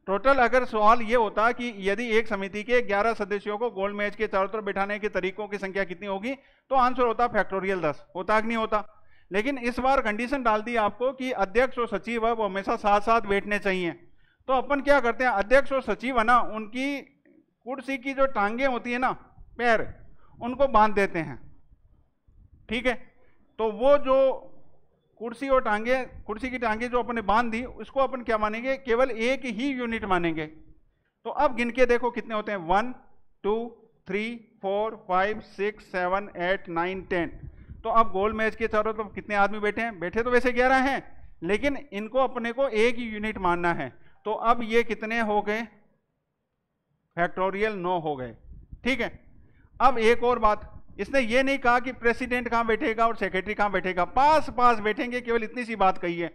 टोटल अगर सवाल ये होता कि यदि एक समिति के 11 सदस्यों को गोल मेज के चारों तरफ बिठाने के तरीकों की संख्या कितनी होगी, तो आंसर होता फैक्टोरियल 10, होता कि नहीं होता। लेकिन इस बार कंडीशन डाल दी आपको कि अध्यक्ष और सचिव है वो हमेशा साथ साथ बैठने चाहिए। तो अपन क्या करते हैं, अध्यक्ष और सचिव है ना, उनकी कुर्सी की जो टांगे होती है ना, पैर, उनको बांध देते हैं, ठीक है। तो वो जो कुर्सी और टांगे, कुर्सी की टांगे जो अपने बांध दी, उसको अपन क्या मानेंगे, केवल एक ही यूनिट मानेंगे। तो अब गिन के देखो कितने होते हैं, 1 2 3 4 5 6 7 8 9 10। तो अब गोल मेज के चारों तरफ कितने आदमी बैठे हैं, बैठे तो वैसे 11 हैं, लेकिन इनको अपने को एक ही यूनिट मानना है। तो अब ये कितने हो गए, फैक्टोरियल 9 हो गए, ठीक है। अब एक और बात, इसने ये नहीं कहा कि प्रेसिडेंट कहां बैठेगा और सेक्रेटरी कहां बैठेगा, पास पास बैठेंगे, केवल इतनी सी बात कही है।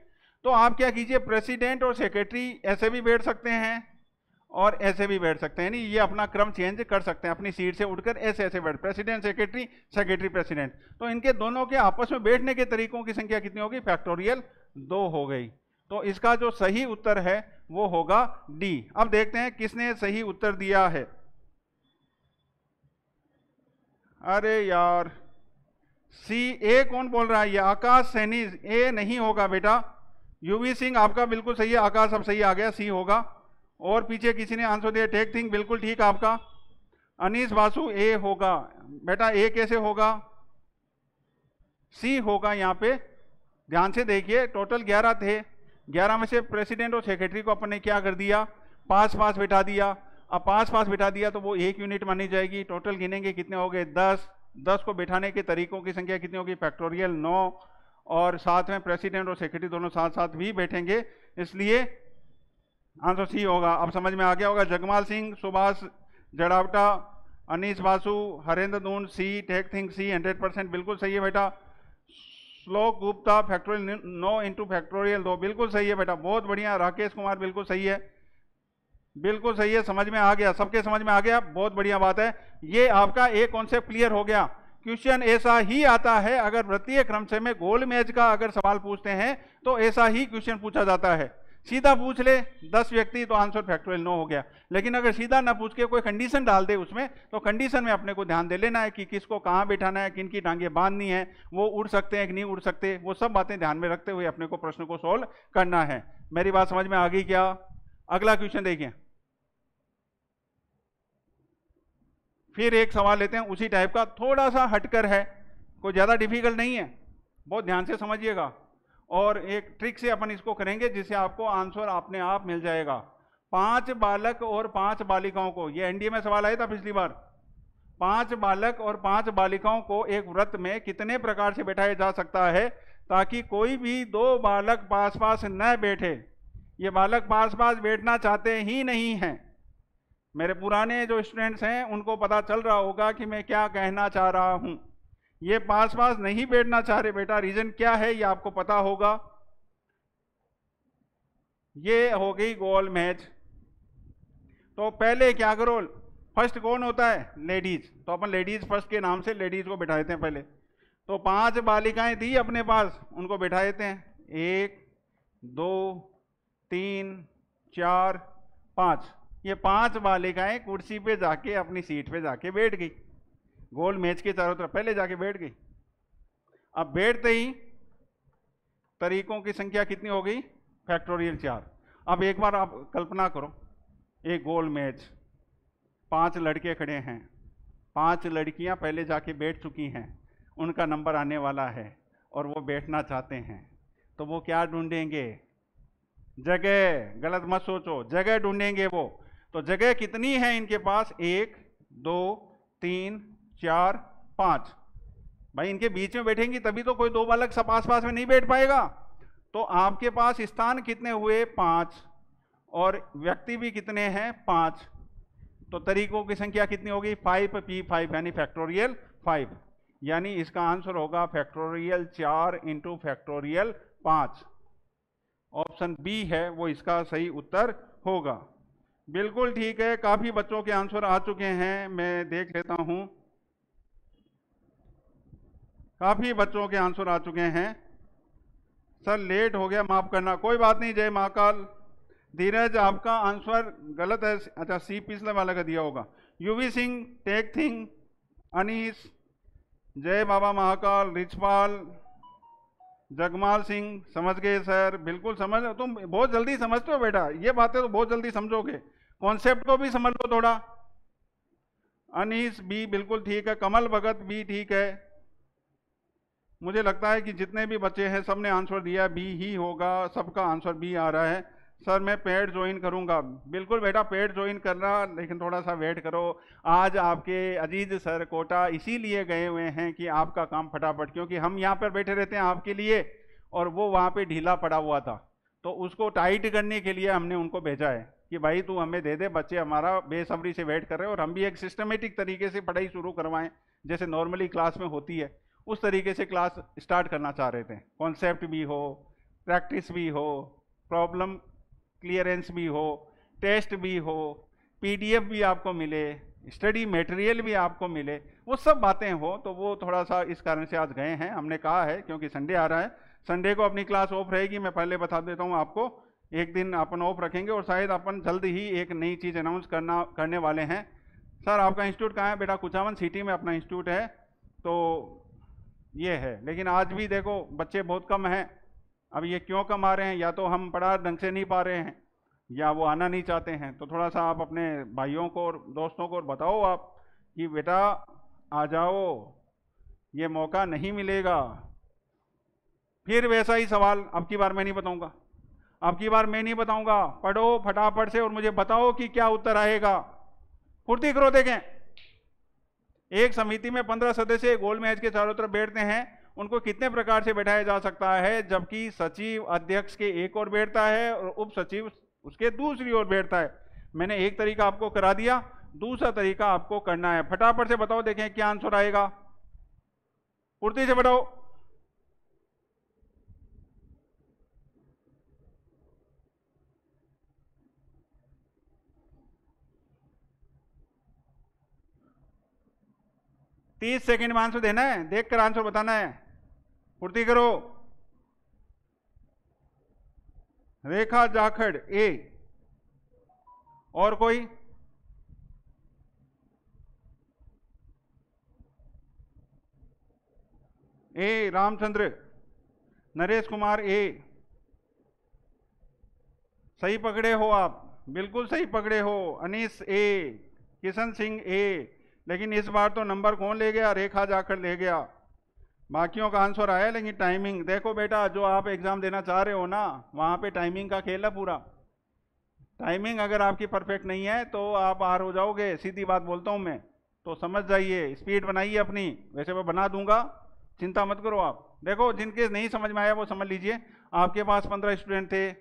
तो आप क्या कीजिए, प्रेसिडेंट और सेक्रेटरी ऐसे भी बैठ सकते हैं और ऐसे भी बैठ सकते हैं, नहीं ये अपना क्रम चेंज कर सकते हैं, अपनी सीट से उठकर ऐसे ऐसे बैठ, प्रेसिडेंट सेक्रेटरी, सेक्रेटरी प्रेसिडेंट। तो इनके दोनों के आपस में बैठने के तरीकों की संख्या कितनी होगी, फैक्टोरियल 2 हो गई। तो इसका जो सही उत्तर है वो होगा डी। अब देखते हैं किसने सही उत्तर दिया है। अरे यार, सी, ए कौन बोल रहा है, ये आकाश सैनी, ए नहीं होगा बेटा। यूवी सिंह आपका बिल्कुल सही है, आकाश अब सही आ गया, सी होगा। और पीछे किसी ने आंसर दिया, टेक थिंग बिल्कुल ठीक आपका। अनीस बासु, ए होगा बेटा, ए कैसे होगा, सी होगा यहाँ पे। ध्यान से देखिए, टोटल 11 थे, 11 में से प्रेसिडेंट और सेक्रेटरी को अपन ने क्या कर दिया, पास पास बिठा दिया। अब पास पास बिठा दिया तो वो एक यूनिट मानी जाएगी। टोटल गिनेंगे कितने हो गए, 10। 10 को बिठाने के तरीकों की संख्या कितनी होगी, फैक्टोरियल 9। और साथ में प्रेसिडेंट और सेक्रेटरी दोनों साथ साथ भी बैठेंगे, इसलिए आंसर सी होगा। अब समझ में आ गया होगा। जगमाल सिंह, सुभाष जड़ावटा, अनीस बासु, हरेंद्र दून, सी, टेक थिंग सी 100% बिल्कुल सही है बेटा। श्लोक गुप्ता, फैक्टोरियल 9 इंटू फैक्टोरियल 2 बिल्कुल सही है बेटा, बहुत बढ़िया। राकेश कुमार बिल्कुल सही है, बिल्कुल सही है, समझ में आ गया, सबके समझ में आ गया, बहुत बढ़िया बात है। ये आपका एक कॉन्सेप्ट क्लियर हो गया। क्वेश्चन ऐसा ही आता है, अगर वृत्तीय क्रम से में गोल मेज का अगर सवाल पूछते हैं तो ऐसा ही क्वेश्चन पूछा जाता है। सीधा पूछ ले 10 व्यक्ति तो आंसर फैक्टोरियल 9 हो गया। लेकिन अगर सीधा ना पूछ के कोई कंडीशन डाल दे उसमें, तो कंडीशन में अपने को ध्यान दे लेना है कि किसको कहाँ बैठाना है, किन की टांगे बांधनी है, वो उड़ सकते हैं कि नहीं उड़ सकते, वो सब बातें ध्यान में रखते हुए अपने को प्रश्न को सोल्व करना है। मेरी बात समझ में आ गई क्या? अगला क्वेश्चन देखिए, फिर एक सवाल लेते हैं उसी टाइप का, थोड़ा सा हटकर है, कोई ज़्यादा डिफिकल्ट नहीं है, बहुत ध्यान से समझिएगा। और एक ट्रिक से अपन इसको करेंगे जिससे आपको आंसर अपने आप मिल जाएगा। 5 बालक और 5 बालिकाओं को, ये एनडीए में सवाल आया था पिछली बार, 5 बालक और 5 बालिकाओं को एक व्रत में कितने प्रकार से बैठाया जा सकता है ताकि कोई भी 2 बालक पास पास न बैठे। ये बालक पास पास बैठना चाहते ही नहीं हैं। मेरे पुराने जो स्टूडेंट्स हैं उनको पता चल रहा होगा कि मैं क्या कहना चाह रहा हूं। ये पास पास नहीं बैठना चाह रहे बेटा, रीजन क्या है ये आपको पता होगा। ये हो गई गोल मेज। तो पहले क्या करो, फर्स्ट कौन होता है, लेडीज, तो अपन लेडीज फर्स्ट के नाम से लेडीज को बैठा देते हैं पहले। तो 5 बालिकाएं थी अपने पास, उनको बैठा देते हैं, 1 2 3 4 5। ये 5 बालिकाएं कुर्सी पे जाके अपनी सीट पे जाके बैठ गई, गोल मेज के चारों तरफ पहले जाके बैठ गई। अब बैठते ही तरीकों की संख्या कितनी हो गई, फैक्टोरियल 4। अब एक बार आप कल्पना करो, एक गोल मेज, 5 लड़के खड़े हैं, 5 लड़कियां पहले जाके बैठ चुकी हैं, उनका नंबर आने वाला है और वो बैठना चाहते हैं। तो वो क्या ढूंढेंगे, जगह। गलत मत सोचो, जगह ढूंढेंगे वो। तो जगह कितनी है इनके पास, 1 2 3 4 5। भाई इनके बीच में बैठेंगी तभी तो कोई 2 बालक सब आस पास में नहीं बैठ पाएगा। तो आपके पास स्थान कितने हुए, 5, और व्यक्ति भी कितने हैं, 5। तो तरीकों की संख्या कितनी होगी, 5p5 यानी फैक्टोरियल 5। यानी इसका आंसर होगा factorial 4 into factorial 5। Option B है वो इसका सही उत्तर होगा। बिल्कुल ठीक है, काफी बच्चों के आंसर आ चुके हैं, मैं देख लेता हूं। काफी बच्चों के आंसर आ चुके हैं। सर लेट हो गया, माफ करना, कोई बात नहीं। जय महाकाल। धीरज आपका आंसर गलत है। अच्छा, सी पिछले वाले का दिया होगा। यूवी सिंह, टेक थिंग, अनीस, जय बाबा महाकाल, रिचपाल, जगमाल सिंह, समझ गए सर, बिल्कुल समझ। तुम बहुत जल्दी समझते हो बेटा, ये बातें तो बहुत जल्दी समझोगे, कॉन्सेप्ट को भी समझ लो थोड़ा। अनीस बी बिल्कुल ठीक है, कमल भगत भी ठीक है। मुझे लगता है कि जितने भी बच्चे हैं सबने आंसर दिया बी ही होगा, सबका आंसर बी आ रहा है। सर मैं पेड ज्वाइन करूंगा। बिल्कुल बेटा पेड ज्वाइन करना, लेकिन थोड़ा सा वेट करो। आज आपके अजीज सर कोटा इसीलिए गए हुए हैं कि आपका काम फटाफट, क्योंकि हम यहाँ पर बैठे रहते हैं आपके लिए और वो वहाँ पे ढीला पड़ा हुआ था, तो उसको टाइट करने के लिए हमने उनको भेजा है कि भाई तू हमें दे दे, बच्चे हमारा बेसब्री से वेट कर रहे हैं और हम भी एक सिस्टमेटिक तरीके से पढ़ाई शुरू करवाएं, जैसे नॉर्मली क्लास में होती है उस तरीके से क्लास स्टार्ट करना चाह रहे थे। कॉन्सेप्ट भी हो, प्रैक्टिस भी हो, प्रॉब्लम क्लियरेंस भी हो, टेस्ट भी हो, पीडीएफ भी आपको मिले, स्टडी मटेरियल भी आपको मिले, वो सब बातें हो, तो वो थोड़ा सा इस कारण से आज गए हैं। हमने कहा है क्योंकि संडे आ रहा है, संडे को अपनी क्लास ऑफ रहेगी। मैं पहले बता देता हूँ आपको, एक दिन अपन ऑफ रखेंगे और शायद अपन जल्द ही एक नई चीज़ अनाउंस करने वाले हैं। सर आपका इंस्टीट्यूट कहाँ है बेटा? कुचामन सिटी में अपना इंस्टीट्यूट है, तो ये है। लेकिन आज भी देखो बच्चे बहुत कम हैं। अब ये क्यों कम आ रहे हैं? या तो हम पढ़ा ढंग से नहीं पा रहे हैं या वो आना नहीं चाहते हैं। तो थोड़ा सा आप अपने भाइयों को और दोस्तों को बताओ आप कि बेटा आ जाओ, ये मौका नहीं मिलेगा। फिर वैसा ही सवाल अब की बार मैं नहीं बताऊंगा, अब की बार मैं नहीं बताऊंगा। पढ़ो फटाफट से और मुझे बताओ कि क्या उत्तर आएगा। फुर्ती करो। देखें, एक समिति में 15 सदस्य गोल मैच के चारों तरफ बैठते हैं, उनको कितने प्रकार से बैठाया जा सकता है? जबकि सचिव अध्यक्ष के एक ओर बैठता है और उप सचिव उसके दूसरी ओर बैठता है। मैंने एक तरीका आपको करा दिया, दूसरा तरीका आपको करना है। फटाफट से बताओ, देखें क्या आंसर आएगा। फुर्ती से बताओ। तीस सेकंड में आंसर देना है, देखकर आंसर बताना है। फुर्ती करो। रेखा जाखड़ ए, और कोई? ए रामचंद्र, नरेश कुमार ए, सही पकड़े हो आप, बिल्कुल सही पकड़े हो। अनीस ए, किशन सिंह ए, लेकिन इस बार तो नंबर कौन ले गया? रेखा जाकर ले गया। बाकियों का आंसर आया, लेकिन टाइमिंग देखो बेटा, जो आप एग्जाम देना चाह रहे हो ना, वहां पे टाइमिंग का खेल है पूरा। टाइमिंग अगर आपकी परफेक्ट नहीं है तो आप बाहर हो जाओगे, सीधी बात बोलता हूं मैं। तो समझ जाइए, स्पीड बनाइए अपनी। वैसे मैं बना दूंगा, चिंता मत करो आप। देखो जिनके नहीं समझ में आया वो समझ लीजिए। आपके पास 15 स्टूडेंट थे,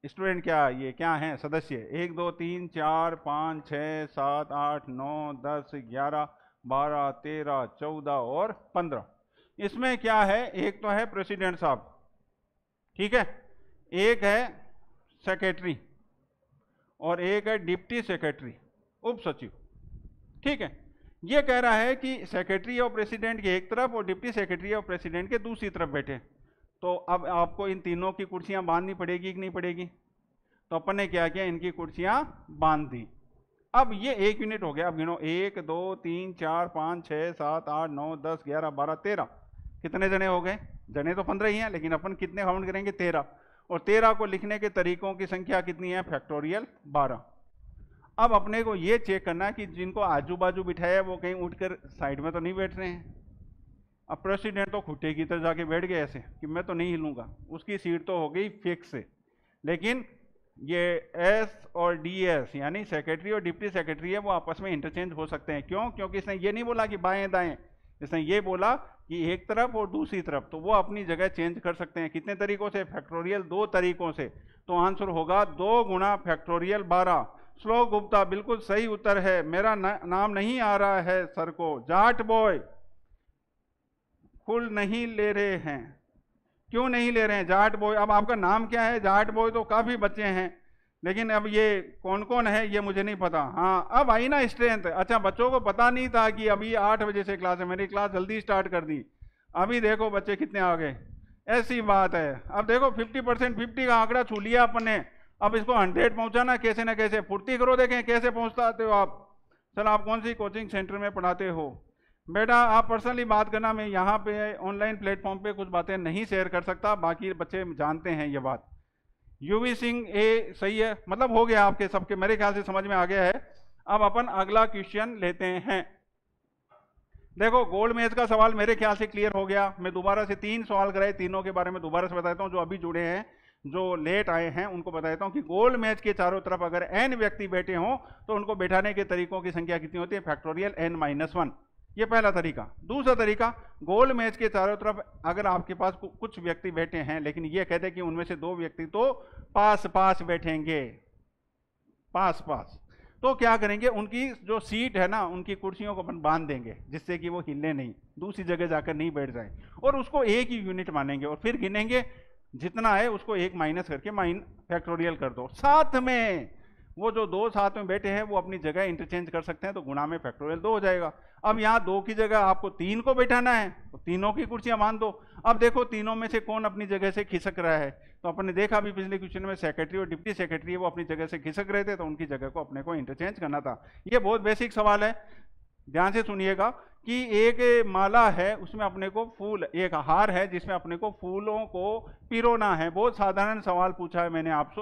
स्टूडेंट क्या ये क्या हैं सदस्य? 1 2 3 4 5 6 7 8 9 10 11 12 13 14 और 15। इसमें क्या है, एक तो है प्रेसिडेंट साहब, ठीक है, एक है सेक्रेटरी और एक है डिप्टी सेक्रेटरी, उप सचिव, ठीक है। ये कह रहा है कि सेक्रेटरी और प्रेसिडेंट के एक तरफ और डिप्टी सेक्रेटरी और प्रेसिडेंट के दूसरी तरफ बैठे। तो अब आपको इन तीनों की कुर्सियां बांधनी पड़ेगी कि नहीं पड़ेगी? तो अपन ने क्या किया, इनकी कुर्सियां बांध दी। अब ये 1 यूनिट हो गया। अब गिनो, 1 2 3 4 5 6 7 8 9 10 11 12 13। कितने जने हो गए? जने तो 15 ही हैं, लेकिन अपन कितने काउंट करेंगे? 13। और 13 को लिखने के तरीकों की संख्या कितनी है? फैक्टोरियल 12। अब अपने को ये चेक करना है कि जिनको आजू बाजू बिठाया वो कहीं उठकर साइड में तो नहीं बैठ रहे हैं। अब प्रेसिडेंट तो खुट्टे की तरह जाके बैठ गए ऐसे कि मैं तो नहीं हिलूंगा, उसकी सीट तो हो गई फिक्स। लेकिन ये एस और डीएस यानी सेक्रेटरी और डिप्टी सेक्रेटरी है, वो आपस में इंटरचेंज हो सकते हैं। क्यों? क्योंकि इसने ये नहीं बोला कि बाएं दाएं, इसने ये बोला कि एक तरफ और दूसरी तरफ, तो वो अपनी जगह चेंज कर सकते हैं। कितने तरीकों से? फैक्टोरियल 2 तरीकों से। तो आंसर होगा 2 गुणा फैक्टोरियल 12। श्लोक गुप्ता बिल्कुल सही उत्तर है। मेरा नाम नहीं आ रहा है सर को। जाट बॉय फुल नहीं ले रहे हैं, क्यों नहीं ले रहे हैं? जाट बॉय, अब आपका नाम क्या है? जाट बॉय तो काफी बच्चे हैं, लेकिन अब ये कौन कौन है ये मुझे नहीं पता। हाँ, अब आई ना स्ट्रेंथ। अच्छा, बच्चों को पता नहीं था कि अभी 8 बजे से क्लास है, मेरी क्लास जल्दी स्टार्ट कर दी, अभी देखो बच्चे कितने आ गए, ऐसी बात है। अब देखो 50% 50 का आंकड़ा छू लिया अपन ने, अब इसको 100 पहुंचाना कैसे ना कैसे, फुर्ती करो, देखें कैसे पहुंचते हो आप। सर आप कौन सी कोचिंग सेंटर में पढ़ाते हो? बेटा आप पर्सनली बात करना, मैं यहाँ पे ऑनलाइन प्लेटफॉर्म पे कुछ बातें नहीं शेयर कर सकता, बाकी बच्चे जानते हैं ये बात। यूवी सिंह ए सही है, मतलब हो गया आपके सबके, मेरे ख्याल से समझ में आ गया है। अब अपन अगला क्वेश्चन लेते हैं। देखो गोल्ड मैच का सवाल मेरे ख्याल से क्लियर हो गया। मैं दोबारा से 3 सवाल कराए, तीनों के बारे में दोबारा से बताता हूँ, जो अभी जुड़े हैं, जो लेट आए हैं उनको बताता हूँ कि गोल्ड मैच के चारों तरफ अगर n व्यक्ति बैठे हों तो उनको बैठाने के तरीकों की संख्या कितनी होती है? Factorial n-1। ये पहला तरीका। दूसरा तरीका, गोल मैच के चारों तरफ अगर आपके पास कुछ व्यक्ति बैठे हैं, लेकिन ये कहते हैं कि उनमें से 2 व्यक्ति तो पास पास बैठेंगे, पास पास, तो क्या करेंगे? उनकी जो सीट है ना, उनकी कुर्सियों को अपन बांध देंगे जिससे कि वो हिले नहीं, दूसरी जगह जाकर नहीं बैठ जाए, और उसको एक ही यूनिट मानेंगे और फिर गिनेंगे, जितना है उसको 1 माइनस करके फैक्टोरियल कर दो। साथ में वो जो 2 साथ में बैठे हैं वो अपनी जगह इंटरचेंज कर सकते हैं, तो गुणा में फैक्टोरियल 2 हो जाएगा। अब यहाँ 2 की जगह आपको 3 को बैठाना है, तो तीनों की कुर्सियां बांध दो। अब देखो तीनों में से कौन अपनी जगह से खिसक रहा है, तो अपन ने देखा अभी पिछले क्वेश्चन में सेक्रेटरी और डिप्टी सेक्रेटरी वो अपनी जगह से खिसक रहे थे, तो उनकी जगह को अपने को इंटरचेंज करना था। ये बहुत बेसिक सवाल है, ध्यान से सुनिएगा कि एक माला है, उसमें अपने को फूल, एक हार है जिसमें अपने को फूलों को पिरोना है। बहुत साधारण सवाल पूछा है मैंने आपसे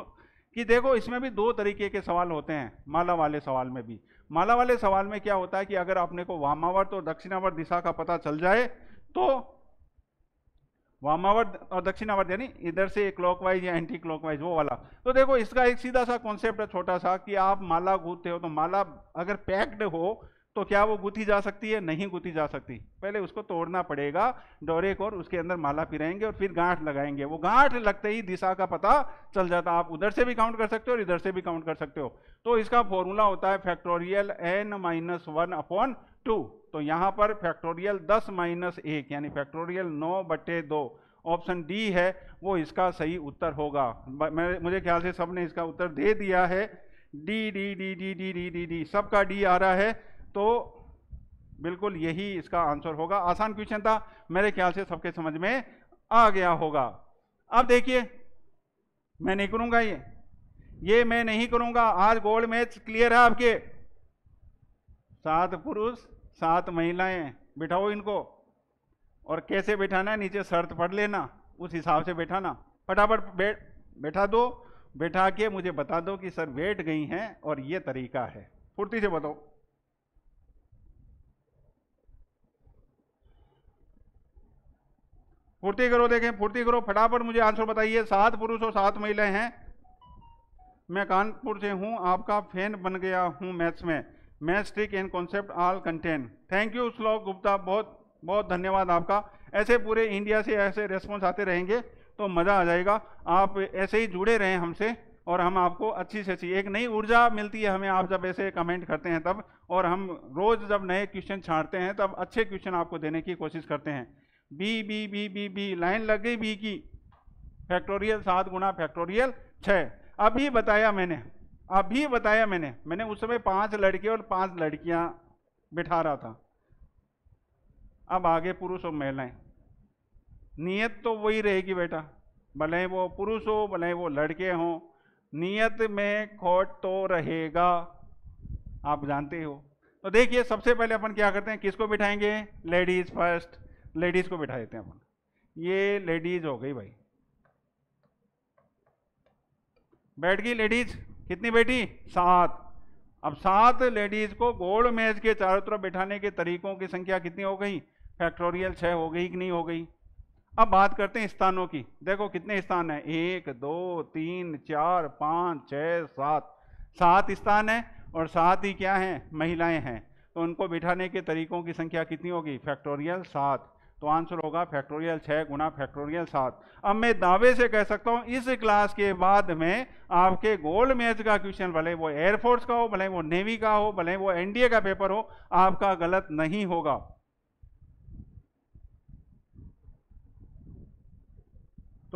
कि देखो इसमें भी 2 तरीके के सवाल होते हैं, माला वाले सवाल में भी। माला वाले सवाल में क्या होता है कि अगर अपने को वामावर्त और दक्षिणावर्त दिशा का पता चल जाए, तो वामावर्त और दक्षिणावर्त यानी इधर से क्लॉकवाइज या एंटी क्लॉकवाइज, वो वाला। तो देखो इसका एक सीधा सा कॉन्सेप्ट है छोटा सा, कि आप माला गूंथते हो, तो माला अगर पैक्ड हो तो क्या वो गुथी जा सकती है? नहीं गुथी जा सकती, पहले उसको तोड़ना पड़ेगा डोरे को, और उसके अंदर माला पिराएंगे और फिर गांठ लगाएंगे। वो गांठ लगते ही दिशा का पता चल जाता। आप उधर से भी काउंट कर सकते हो और इधर से भी काउंट कर सकते हो। तो इसका फॉर्मूला होता है फैक्टोरियल n-1/2। तो यहाँ पर फैक्टोरियल 10-1 यानी फैक्टोरियल 9/2, ऑप्शन डी है वो इसका सही उत्तर होगा। मुझे ख्याल से सबने इसका उत्तर दे दिया है। D D D D D D D D सबका डी आ रहा है, तो बिल्कुल यही इसका आंसर होगा। आसान क्वेश्चन था, मेरे ख्याल से सबके समझ में आ गया होगा। अब देखिए मैं नहीं करूंगा ये मैं नहीं करूंगा। आज गोल्ड मैच क्लियर है आपके। 7 पुरुष 7 महिलाएं, बिठाओ इनको, और कैसे बैठाना है नीचे शर्त पढ़ लेना, उस हिसाब से बैठाना। फटाफट बैठा दो, बैठा के मुझे बता दो कि सर बैठ गई हैं और ये तरीका है, फुर्ती से बताओ। फुर्ती करो, देखें फुर्ती करो, फटाफट मुझे आंसर बताइए। 7 पुरुष और 7 महिलाएं हैं। मैं कानपुर से हूं, आपका फैन बन गया हूं मैथ्स में। Maths trick and concept all content. Thank you श्लोक गुप्ता, बहुत बहुत धन्यवाद आपका। ऐसे पूरे इंडिया से ऐसे रेस्पॉन्स आते रहेंगे तो मज़ा आ जाएगा। आप ऐसे ही जुड़े रहें हमसे, और हम आपको अच्छी से अच्छी एक नई ऊर्जा मिलती है हमें, आप जब ऐसे कमेंट करते हैं तब, और हम रोज़ जब नए क्वेश्चन छांटते हैं तब अच्छे क्वेश्चन आपको देने की कोशिश करते हैं। B B B B B line लग गई बी की। फैक्टोरियल 7 गुना फैक्टोरियल 6। अभी बताया मैंने उस समय 5 लड़के और 5 लड़कियां बिठा रहा था। अब आगे पुरुष और महिलाएं, नियत तो वही रहेगी बेटा, भले वो पुरुष हो भले वो लड़के हों, नियत में खोट तो रहेगा, आप जानते हो। तो देखिए सबसे पहले अपन क्या करते हैं, किसको बिठाएंगे? लेडीज फर्स्ट, लेडीज को बिठा देते हैं अपन। ये लेडीज हो गई भाई, बैठ गई लेडीज। कितनी बैठी? 7। अब 7 लेडीज को गोल्ड मेज के चारों तरफ बिठाने के तरीकों की संख्या कितनी हो गई? फैक्टोरियल 6 हो गई कि नहीं हो गई? अब बात करते हैं स्थानों की। देखो कितने स्थान है, 1 2 3 4 5 6 7। 7 स्थान है और 7 ही क्या हैं? महिलाएं हैं। तो उनको बिठाने के तरीकों की संख्या कितनी होगी? फैक्टोरियल 7। तो आंसर होगा फैक्टोरियल 6 गुना फैक्टोरियल 7। अब मैं दावे से कह सकता हूं इस क्लास के बाद में आपके गोल्ड मैच का क्वेश्चन, भले वो एयरफोर्स का हो, भले वो नेवी का हो, भले वो एनडीए का पेपर हो, आपका गलत नहीं होगा।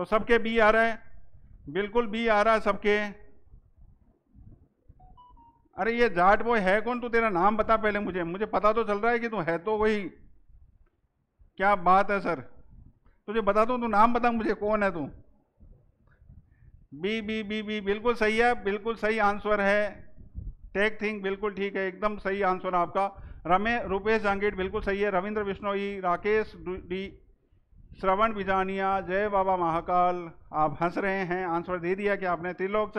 तो सबके बी आ रहा है, बिल्कुल बी आ रहा है सबके। अरे ये जाट बॉय है कौन? तू तेरा नाम बता पहले मुझे, मुझे पता तो चल रहा है कि तू है तो वही। क्या बात है सर, तुझे बता दूं, तू नाम बता मुझे, कौन है तू? बी बी बी बी बिल्कुल सही है, बिल्कुल सही आंसर है। टेक थिंग बिल्कुल ठीक है, एकदम सही आंसर आपका। रुपेश जांगीर बिल्कुल सही है। रविंद्र बिश्नोई, राकेश डी, श्रवण बिजानिया, जय बाबा महाकाल, आप हंस रहे हैं, आंसर दे दिया क्या आपने? त्रिलोक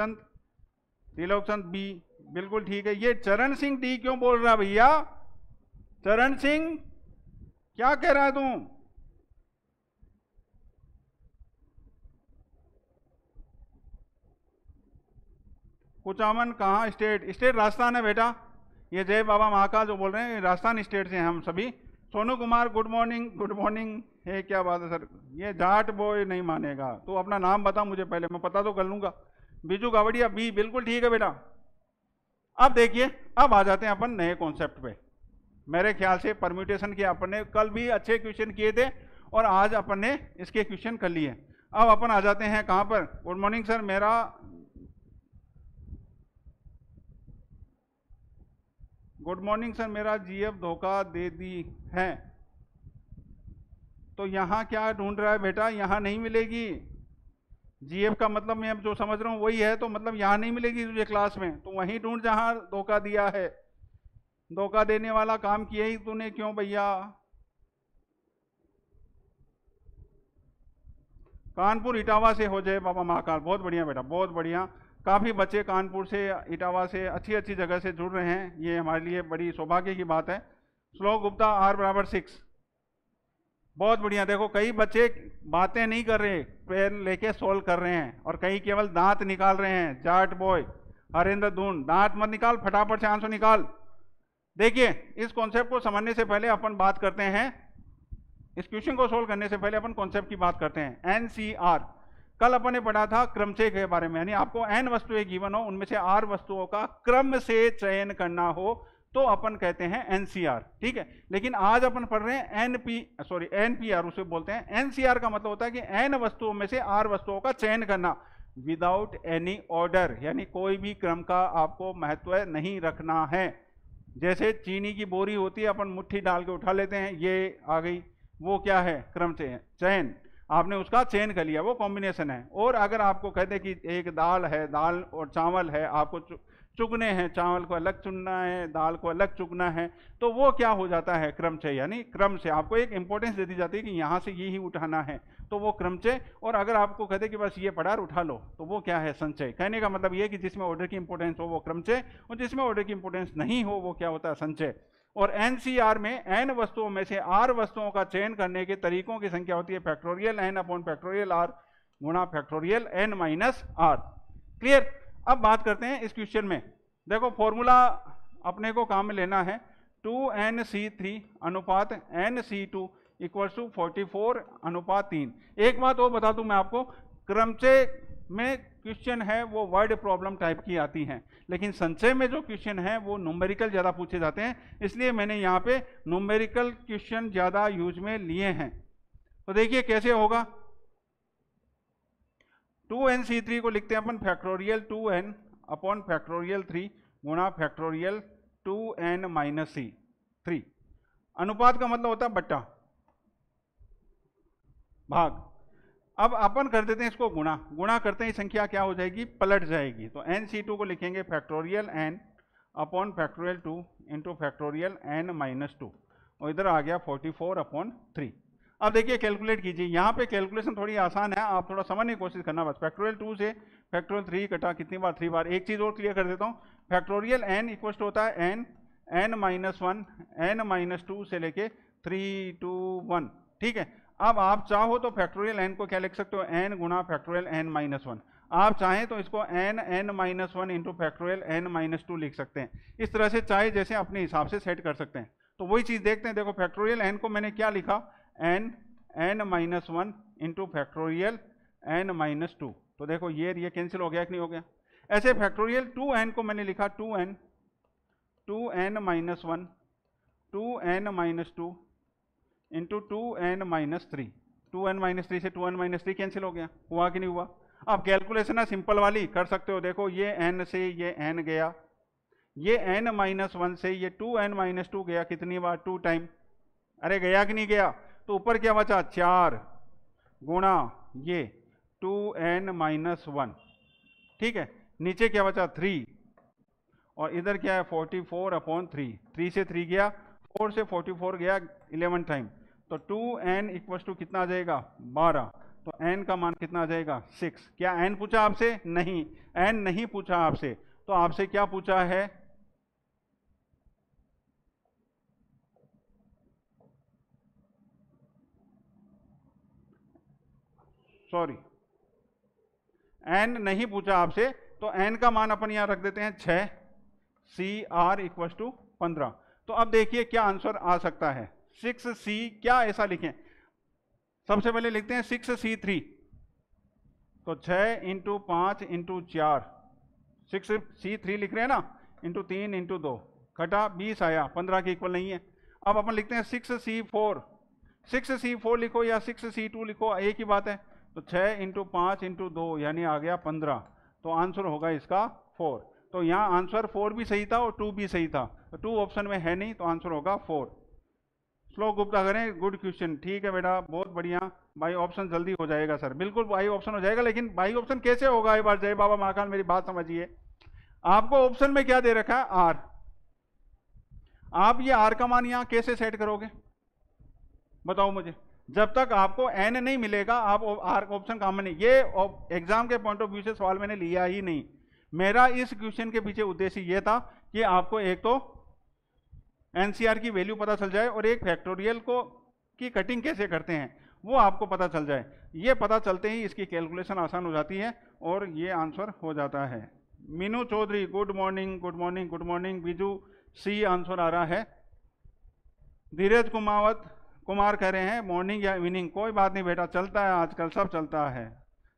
चंद बी बिल्कुल ठीक है। ये चरण सिंह डी क्यों बोल रहा भैया? चरण सिंह क्या कह रहा है तू? कुचामन कहाँ स्टेट? स्टेट राजस्थान है बेटा। ये जय बाबा महाकाल जो बोल रहे हैं राजस्थान स्टेट से हैं हम सभी। Sonu Kumar good morning, good morning है। क्या बात है सर, ये जाट बॉय नहीं मानेगा। तो अपना नाम बता मुझे पहले, मैं पता तो कर लूंगा। बीजू गावड़िया बी बिल्कुल ठीक है बेटा। अब देखिए, अब आ जाते हैं अपन नए कॉन्सेप्ट पे। मेरे ख्याल से परम्यूटेशन के अपन ने कल भी अच्छे क्वेश्चन किए थे और आज अपन ने इसके क्वेश्चन कर लिए। अब अपन आ जाते हैं कहां पर? गुड मॉर्निंग सर, मेरा गुड मॉर्निंग सर, मेरा जीएफ धोखा दे दी है। तो यहां क्या ढूंढ रहा है बेटा? यहां नहीं मिलेगी। जीएफ का मतलब मैं अब जो समझ रहा हूं वही है, तो मतलब यहां नहीं मिलेगी तुझे क्लास में, तो वहीं ढूंढ जहां धोखा दिया है। धोखा देने वाला काम किया ही तूने क्यों भैया? कानपुर इटावा से हो जाए बाबा महाकाल, बहुत बढ़िया बेटा, बहुत बढ़िया। काफ़ी बच्चे कानपुर से, इटावा से, अच्छी अच्छी जगह से जुड़ रहे हैं, ये हमारे लिए बड़ी सौभाग्य की बात है। श्लोक गुप्ता R = 6, बहुत बढ़िया। देखो कई बच्चे बातें नहीं कर रहे, पेन लेके सोल्व कर रहे हैं, और कई केवल दांत निकाल रहे हैं। जाट बॉय हरेंद्र दून, दांत मत निकाल, फटाफट से आंसर निकाल। देखिए, इस कॉन्सेप्ट को समझने से पहले अपन बात करते हैं, इस क्वेश्चन को सोल्व करने से पहले अपन कॉन्सेप्ट की बात करते हैं। NCR कल अपन ने पढ़ा था क्रमचय के बारे में, यानी आपको n वस्तुएं गिवन हो, उनमें से r वस्तुओं का क्रम से चयन करना हो, तो अपन कहते हैं NCR, ठीक है। लेकिन आज अपन पढ़ रहे हैं NPR उसे बोलते हैं। NCR का मतलब होता है कि n वस्तुओं में से r वस्तुओं का चयन करना विदाउट एनी ऑर्डर, यानी कोई भी क्रम का आपको महत्व नहीं रखना है। जैसे चीनी की बोरी होती है, अपन मुट्ठी डाल के उठा लेते हैं, ये आ गई, वो क्या है? क्रम चयन, आपने उसका चयन कर लिया, वो कॉम्बिनेशन है। और अगर आपको कहते कि एक दाल है, दाल और चावल है, आपको चुगने हैं, चावल को अलग चुनना है, दाल को अलग चुगना है, तो वो क्या हो जाता है? क्रमचय, यानी क्रम से आपको एक इंपॉर्टेंस दे दी जाती है कि यहाँ से ये ही उठाना है, तो वो क्रमचय। और अगर आपको कहते कि बस ये पढ़ा उठा लो, तो वो क्या है? संचय। कहने का मतलब ये कि जिसमें ऑर्डर की इंपॉर्टेंस हो वो क्रमचय, और जिसमें ऑर्डर की इंपॉर्टेंस नहीं हो वो क्या होता है? संचय। और NCR में n वस्तुओं में से r वस्तुओं का चयन करने के तरीकों की संख्या होती है फैक्टोरियल n/r गुणा फैक्टोरियल n-r। क्लियर? अब बात करते हैं इस क्वेश्चन में। देखो फॉर्मूला अपने को काम में लेना है, 2nc3 अनुपात nc2 = 44/3। एक बात और बता दूं मैं आपको, क्रमचय में क्वेश्चन है वो वर्ड प्रॉब्लम टाइप की आती हैं, लेकिन संचय में जो क्वेश्चन है वो न्यूमेरिकल ज़्यादा पूछे जाते हैं, इसलिए मैंने यहाँ पे न्यूमेरिकल क्वेश्चन ज़्यादा यूज में लिए हैं। तो देखिए कैसे होगा। 2nc3 को लिखते हैं अपन फैक्टोरियल 2n/3 गुणा फैक्टोरियल 2n-c3। अनुपात का मतलब होता है बट्टा भाग। अब अपन कर देते हैं इसको गुणा, गुणा करते ही संख्या क्या हो जाएगी? पलट जाएगी। तो NC2 को लिखेंगे फैक्टोरियल n/फैक्टोरियल 2 इंटू फैक्टोरियल n-2, और इधर आ गया 44/3। अब देखिए कैलकुलेट कीजिए, यहाँ पे कैलकुलेशन थोड़ी आसान है, आप थोड़ा समझने की कोशिश करना बस। फैक्टोरियल 2 से फैक्टोरियल 3 कटा कितनी बार? 3 बार। एक चीज़ और क्लियर कर देता हूँ, फैक्टोरियल n इक्वल होता है n-1 n-2 से लेके 3 2 1, ठीक है। अब आप चाहो तो फैक्टोरियल n को क्या लिख सकते हो? n गुणा फैक्टोरियल n-1। आप चाहें तो इसको n-1 इंटू फैक्टोरियल n-2 लिख सकते हैं। इस तरह से चाहे जैसे अपने हिसाब से सेट कर सकते हैं। तो वही चीज़ देखते हैं। देखो फैक्टोरियल n को मैंने क्या लिखा? n-1 into factorial n-2। तो देखो ये कैंसिल हो गया कि नहीं हो गया? ऐसे फैक्टोरियल 2n को मैंने लिखा 2n-1 2n-2 into 2n-3। 2n-3 से 2n-3 कैंसिल हो गया, हुआ कि नहीं हुआ। अब कैलकुलेशन है सिंपल वाली, कर सकते हो। देखो ये n से ये n गया, ये n-1 से ये 2n-2 गया, कितनी बार, 2 टाइम, अरे गया कि नहीं गया। तो ऊपर क्या बचा, 4 गुणा ये 2n-1, ठीक है। नीचे क्या बचा, 3, और इधर क्या है 44/3, 3 से 3 गया, 4 से 44 गया 11 टाइम, तो 2n इक्वल्स टू कितना आ जाएगा, 12। तो n का मान कितना आ जाएगा, 6। क्या n पूछा आपसे, नहीं, n नहीं पूछा आपसे। तो आपसे क्या पूछा है, सॉरी, n नहीं पूछा आपसे, तो n का मान अपन यहां रख देते हैं 6, CR इक्वल्स टू 15। तो अब देखिए क्या आंसर आ सकता है, 6C, क्या ऐसा लिखें, सबसे पहले लिखते हैं 6C3, तो 6 × 5 × 4, 6C3 लिख रहे हैं ना, इंटू 3 × 2, घटा 20 आया, 15 के इक्वल नहीं है। अब अपन लिखते हैं 6C4, 6C4 लिखो या 6C2 लिखो, एक ही बात है। तो 6 × 5 × 2 यानी आ गया 15, तो आंसर होगा इसका 4। तो यहाँ आंसर 4 भी सही था और 2 भी सही था, तो 2 ऑप्शन में है नहीं, तो आंसर होगा 4। श्लोक गुप्ता करें, गुड क्वेश्चन, ठीक है बेटा, बहुत बढ़िया। बाई ऑप्शन जल्दी हो जाएगा सर, बिल्कुल बाई ऑप्शन हो जाएगा, लेकिन बाई ऑप्शन कैसे होगा, एक बार जय बाबा महाकाल मेरी बात समझिए। आपको ऑप्शन में क्या दे रखा है, आर, आप ये आर का मान यहां कैसे सेट करोगे, बताओ मुझे। जब तक आपको एन नहीं मिलेगा आप आर ऑप्शन काम में नहीं, ये एग्जाम के पॉइंट ऑफ व्यू से सवाल मैंने लिया ही नहीं। मेरा इस क्वेश्चन के पीछे उद्देश्य ये था कि आपको एक तो एनसीआर की वैल्यू पता चल जाए और एक फैक्टोरियल को की कटिंग कैसे करते हैं वो आपको पता चल जाए। ये पता चलते ही इसकी कैलकुलेशन आसान हो जाती है और ये आंसर हो जाता है। Meenu Chaudhary good morning, good morning, good morning. Biju C answer आ रहा है। धीरज कुमार कह रहे हैं मॉर्निंग या इवनिंग, कोई बात नहीं बेटा, चलता है आजकल, सब चलता है।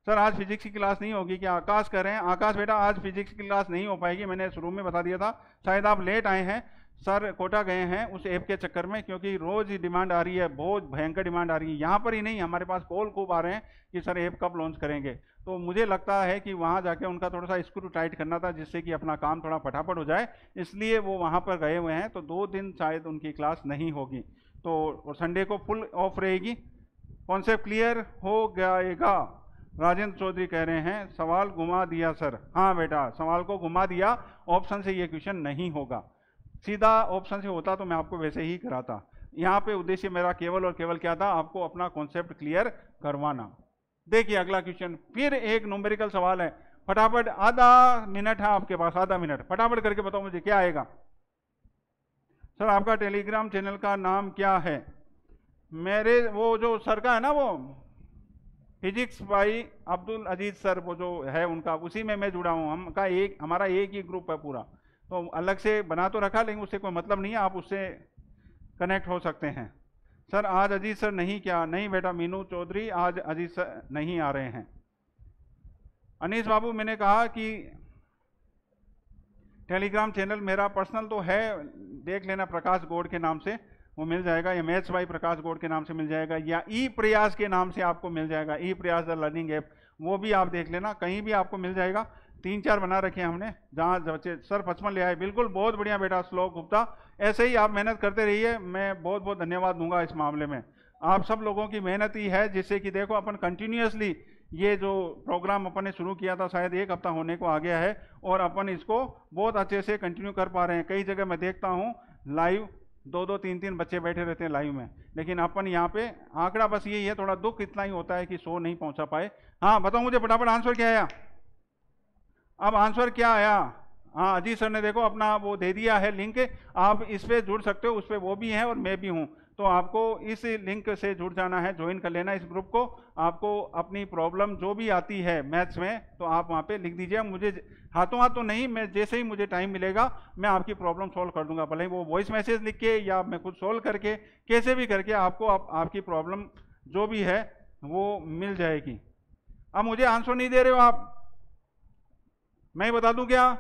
सर आज फिजिक्स की क्लास नहीं होगी क्या, आकाश कह रहे हैं। आकाश बेटा आज फिजिक्स की क्लास नहीं हो पाएगी, मैंने शुरू में बता दिया था, शायद आप लेट आए हैं। सर कोटा गए हैं उस ऐप के चक्कर में, क्योंकि रोज ही डिमांड आ रही है, बहुत भयंकर डिमांड आ रही है। यहाँ पर ही नहीं, हमारे पास कॉल खूब आ रहे हैं कि सर ऐप कब लॉन्च करेंगे। तो मुझे लगता है कि वहाँ जाके उनका थोड़ा सा स्क्रू टाइट करना था, जिससे कि अपना काम थोड़ा फटाफट हो जाए, इसलिए वो वहाँ पर गए हुए हैं। तो 2 दिन शायद उनकी क्लास नहीं होगी, तो संडे को फुल ऑफ रहेगी। कॉन्सेप्ट क्लियर हो जाएगा। राजेंद्र चौधरी कह रहे हैं सवाल घुमा दिया सर। हाँ बेटा, सवाल को घुमा दिया, ऑप्शन से ये क्वेश्चन नहीं होगा। सीधा ऑप्शन से होता तो मैं आपको वैसे ही कराता। यहाँ पे उद्देश्य मेरा केवल और केवल क्या था, आपको अपना कॉन्सेप्ट क्लियर करवाना। देखिए अगला क्वेश्चन, फिर एक न्यूमेरिकल सवाल है, फटाफट, आधा मिनट है आपके पास, आधा मिनट, फटाफट करके बताओ मुझे क्या आएगा। सर आपका टेलीग्राम चैनल का नाम क्या है? मेरे वो जो सर का है ना, वो physics by Abdul Aziz sir, वो जो है उनका, उसी में मैं जुड़ा हूँ। हमारा एक ही ग्रुप है पूरा, तो अलग से बना तो रखा, लेकिन उससे कोई मतलब नहीं है, आप उससे कनेक्ट हो सकते हैं। सर आज अजीज सर नहीं क्या? नहीं बेटा मीनू चौधरी, आज अजीज सर नहीं आ रहे हैं। अनीस बाबू, मैंने कहा कि टेलीग्राम चैनल मेरा पर्सनल तो है, देख लेना, प्रकाश गौड़ के नाम से वो मिल जाएगा, या मैथ्स बाई प्रकाश गौड़ के नाम से मिल जाएगा, या ई प्रयास के नाम से आपको मिल जाएगा, ई प्रयास द लर्निंग ऐप, वो भी आप देख लेना, कहीं भी आपको मिल जाएगा। 3-4 बना रखे हैं हमने, जहाँ बच्चे सर 55 ले आए, बिल्कुल बहुत बढ़िया बेटा श्लोक गुप्ता, ऐसे ही आप मेहनत करते रहिए, मैं बहुत बहुत धन्यवाद दूंगा इस मामले में। आप सब लोगों की मेहनत ही है जिससे कि देखो अपन कंटिन्यूसली ये जो प्रोग्राम अपन ने शुरू किया था, शायद 1 हफ्ता होने को आ गया है, और अपन इसको बहुत अच्छे से कंटिन्यू कर पा रहे हैं। कई जगह मैं देखता हूँ लाइव 2-2, 3-3 बच्चे बैठे रहते हैं लाइव में, लेकिन अपन यहाँ पे आंकड़ा बस यही है, थोड़ा दुख इतना ही होता है कि 100 नहीं पहुंचा पाए। हाँ बताओ मुझे फटाफट आंसर क्या आया, अब आंसर क्या आया? हाँ अजीत सर ने देखो अपना वो दे दिया है लिंक, आप इस पे जुड़ सकते हो, उस पर वो भी हैं और मैं भी हूँ, तो आपको इस लिंक से जुड़ जाना है, ज्वाइन कर लेना इस ग्रुप को। आपको अपनी प्रॉब्लम जो भी आती है मैथ्स में, तो आप वहाँ पे लिख दीजिए, मुझे हाथों हाथ तो नहीं, मैं जैसे ही मुझे टाइम मिलेगा मैं आपकी प्रॉब्लम सॉल्व कर दूंगा, भले वो वॉइस मैसेज लिख के या मैं खुद सॉल्व करके, कैसे भी करके आपको आपकी प्रॉब्लम जो भी है वो मिल जाएगी। अब मुझे आंसर नहीं दे रहे हो आप, मैं बता दूं क्या?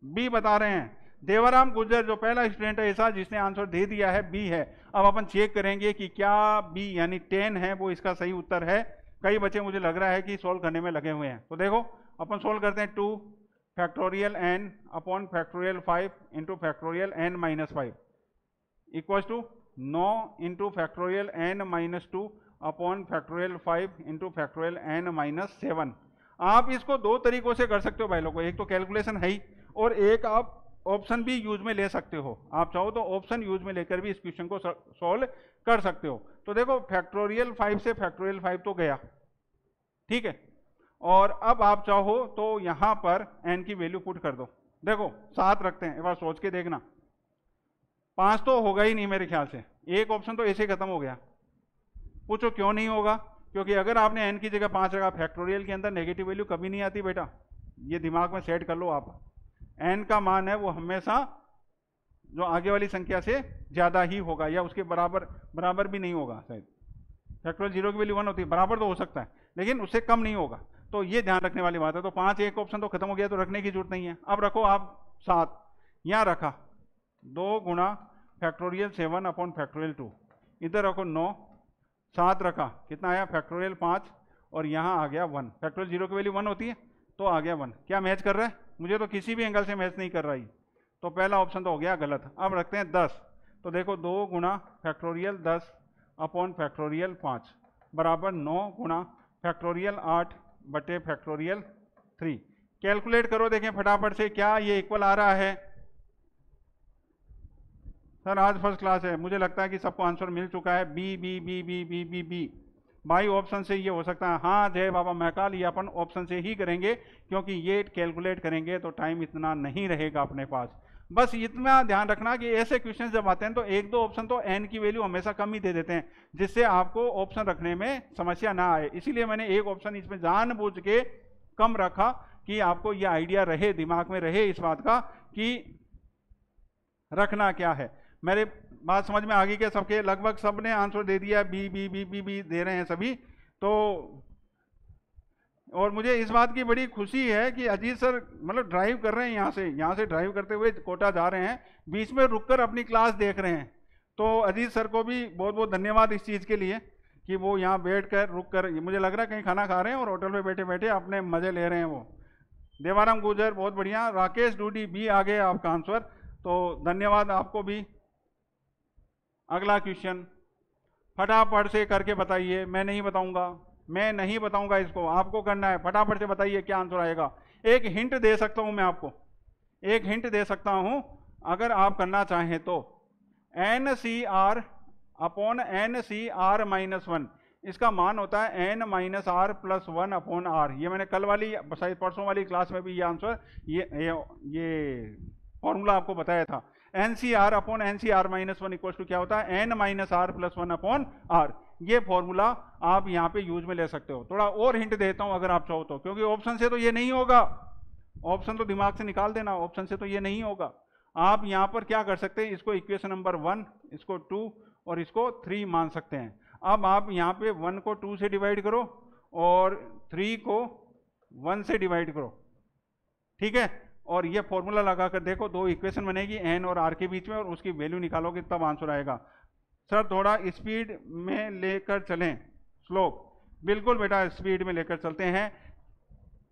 बी बता रहे हैं। देवाराम गुर्जर जो पहला स्टूडेंट है ऐसा जिसने आंसर दे दिया है बी है। अब अपन चेक करेंगे कि क्या बी यानी 10 है वो इसका सही उत्तर है। कई बच्चे मुझे लग रहा है कि सोल्व करने में लगे हुए हैं। तो देखो अपन सोल्व करते हैं 2 factorial n upon factorial 5 into factorial n minus 5 equals to 9 into factorial n minus 2 upon factorial 5 into factorial n minus 7। आप इसको दो तरीकों से कर सकते हो भाई लोगों, एक तो कैलकुलेशन है ही और एक आप ऑप्शन भी यूज में ले सकते हो। आप चाहो तो ऑप्शन यूज में लेकर भी इस क्वेश्चन को सॉल्व कर सकते हो। तो देखो फैक्टोरियल 5 से फैक्टोरियल 5 तो गया, ठीक है, और अब आप चाहो तो यहां पर n की वैल्यू पुट कर दो। देखो 7 रखते हैं, एक बार सोच के देखना। 5 तो होगा ही नहीं मेरे ख्याल से, एक ऑप्शन तो ऐसे खत्म हो गया। पूछो क्यों नहीं होगा? क्योंकि अगर आपने n की जगह 5 रखा, फैक्टोरियल के अंदर नेगेटिव वैल्यू कभी नहीं आती बेटा, ये दिमाग में सेट कर लो आप। n का मान है वो हमेशा जो आगे वाली संख्या से ज्यादा ही होगा या उसके बराबर भी नहीं होगा। शायद फैक्टोरियल 0 की वैल्यू 1 होती है, बराबर तो हो सकता है लेकिन उससे कम नहीं होगा। तो ये ध्यान रखने वाली बात है। तो 5 एक ऑप्शन तो खत्म हो गया, तो रखने की जरूरत नहीं है। अब रखो आप 7, यहां रखा 2 गुणा फैक्टोरियल 7 अपॉन फैक्टोरियल 2, इधर रखो 9, 7 रखा, कितना आया फैक्टोरियल 5 और यहाँ आ गया 1। फैक्टोरियल 0 की वैल्यू 1 होती है तो आ गया 1। क्या मैच कर रहा है? मुझे तो किसी भी एंगल से मैच नहीं कर रहा है, तो पहला ऑप्शन तो हो गया गलत। अब रखते हैं 10, तो देखो 2 गुणा फैक्टोरियल 10 अपॉन फैक्टोरियल 5 बराबर 9 गुणा फैक्टोरियल 8 बटे फैक्टोरियल 3। कैलकुलेट करो, देखें फटाफट से क्या ये इक्वल आ रहा है। सर आज फर्स्ट क्लास है, मुझे लगता है कि सबको आंसर मिल चुका है। B B B B B B B by option से ये हो सकता है। हाँ जय बाबा महकाल, ये अपन ऑप्शन से ही करेंगे क्योंकि ये कैलकुलेट करेंगे तो टाइम इतना नहीं रहेगा अपने पास। बस इतना ध्यान रखना कि ऐसे क्वेश्चन जब आते हैं तो एक दो ऑप्शन तो n की वैल्यू हमेशा कम ही दे देते हैं, जिससे आपको ऑप्शन रखने में समस्या ना आए। इसीलिए मैंने एक ऑप्शन इसमें जानबूझ के कम रखा कि आपको ये आइडिया रहे, दिमाग में रहे इस बात का कि रखना क्या है। मेरे बात समझ में आ गई क्या सबके? लगभग सबने आंसर दे दिया, B B B B B दे रहे हैं सभी। तो और मुझे इस बात की बड़ी खुशी है कि अजीत सर मतलब ड्राइव कर रहे हैं, यहाँ से ड्राइव करते हुए कोटा जा रहे हैं, बीच में रुककर अपनी क्लास देख रहे हैं। तो अजीत सर को भी बहुत बहुत धन्यवाद इस चीज़ के लिए कि वो यहाँ बैठ कर रुक कर, मुझे लग रहा है कहीं खाना खा रहे हैं और होटल पे बैठे बैठे अपने मजे ले रहे हैं वो। देवाराम गुर्जर बहुत बढ़िया। राकेश डूडी भी आ गए आपका आंसर, तो धन्यवाद आपको भी। अगला क्वेश्चन फटाफट से करके बताइए। मैं नहीं बताऊंगा इसको, आपको करना है। फटाफट से बताइए क्या आंसर आएगा। एक हिंट दे सकता हूं मैं आपको, एक हिंट दे सकता हूं अगर आप करना चाहें तो। NCR अपॉन NCR माइनस 1, इसका मान होता है n minus R plus 1 upon R. ये मैंने कल वाली शायद परसों वाली क्लास में भी ये आंसर ये फॉर्मूला आपको बताया था। NCR upon NCR minus 1 equal to क्या होता है? n minus R plus 1 upon R. ये फॉर्मूला आप यहाँ पे यूज में ले सकते हो। थोड़ा और हिंट देता हूँ अगर आप चाहो तो, क्योंकि ऑप्शन से तो ये नहीं होगा, ऑप्शन तो दिमाग से निकाल देना, ऑप्शन से तो ये नहीं होगा। आप यहाँ पर क्या कर सकते हैं, इसको इक्वेशन नंबर 1, इसको 2 और इसको 3 मान सकते हैं। अब आप यहाँ पे 1 को 2 से डिवाइड करो और 3 को 1 से डिवाइड करो, ठीक है, और ये फॉर्मूला लगाकर देखो, दो इक्वेशन बनेगी n और r के बीच में, और उसकी वैल्यू निकालोगे तब आंसर आएगा। सर थोड़ा स्पीड में लेकर चलें, स्लोप, बिल्कुल बेटा स्पीड में लेकर चलते हैं।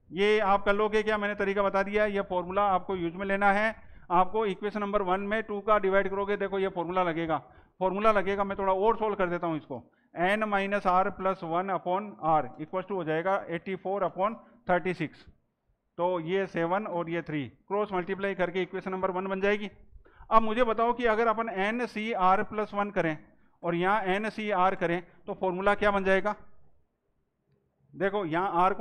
ये आप कर लोगे क्या? मैंने तरीका बता दिया, ये फॉर्मूला आपको यूज में लेना है। आपको इक्वेशन नंबर 1 में 2 का डिवाइड करोगे, देखो ये फॉर्मूला लगेगा। मैं थोड़ा और सोल्व कर देता हूँ इसको। n minus R plus 1 upon R equal to हो जाएगा 84 अपॉन 36। तो ये 7 और ये 3 क्रॉस मल्टीप्लाई करके इक्वेशन नंबर 1 बन जाएगी। अब मुझे बताओ कि अगर अपन NCR प्लस 1 करें और यहाँ NCR करें तो फॉर्मूला क्या बन जाएगा? देखो यहाँ R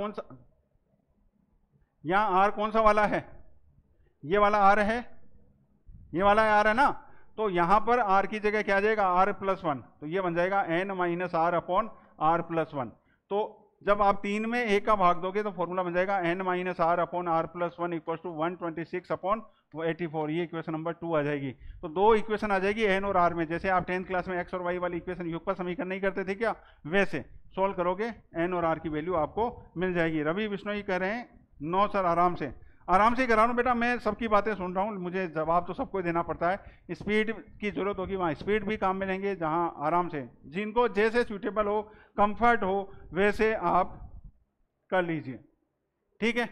कौन सा वाला है? ये वाला R है, ये वाला R है ना। तो यहाँ पर R की जगह क्या आ जाएगा? R प्लस 1, तो ये बन जाएगा n माइनस आर अपॉन R प्लस 1। तो जब आप 3 में 1 का भाग दोगे तो फॉर्मूला बन जाएगा n माइनस आर upon R plus 1 equal to 126 upon 84। ये इक्वेशन नंबर 2 आ जाएगी। तो दो इक्वेशन आ जाएगी n और r में। जैसे आप 10th क्लास में x और y वाली इक्वेशन युगफल समीकरण नहीं करते थे क्या, वैसे सोल्व करोगे n और r की वैल्यू आपको मिल जाएगी। रवि बिश्नोई कह रहे हैं 9 सर आराम से। आराम से करा रहा हूँ बेटा, मैं सबकी बातें सुन रहा हूँ, मुझे जवाब तो सबको देना पड़ता है। स्पीड की जरूरत होगी वहाँ स्पीड भी काम में लेंगे, जहाँ आराम से जिनको जैसे सूटेबल हो, कंफर्ट हो, वैसे आप कर लीजिए। ठीक है,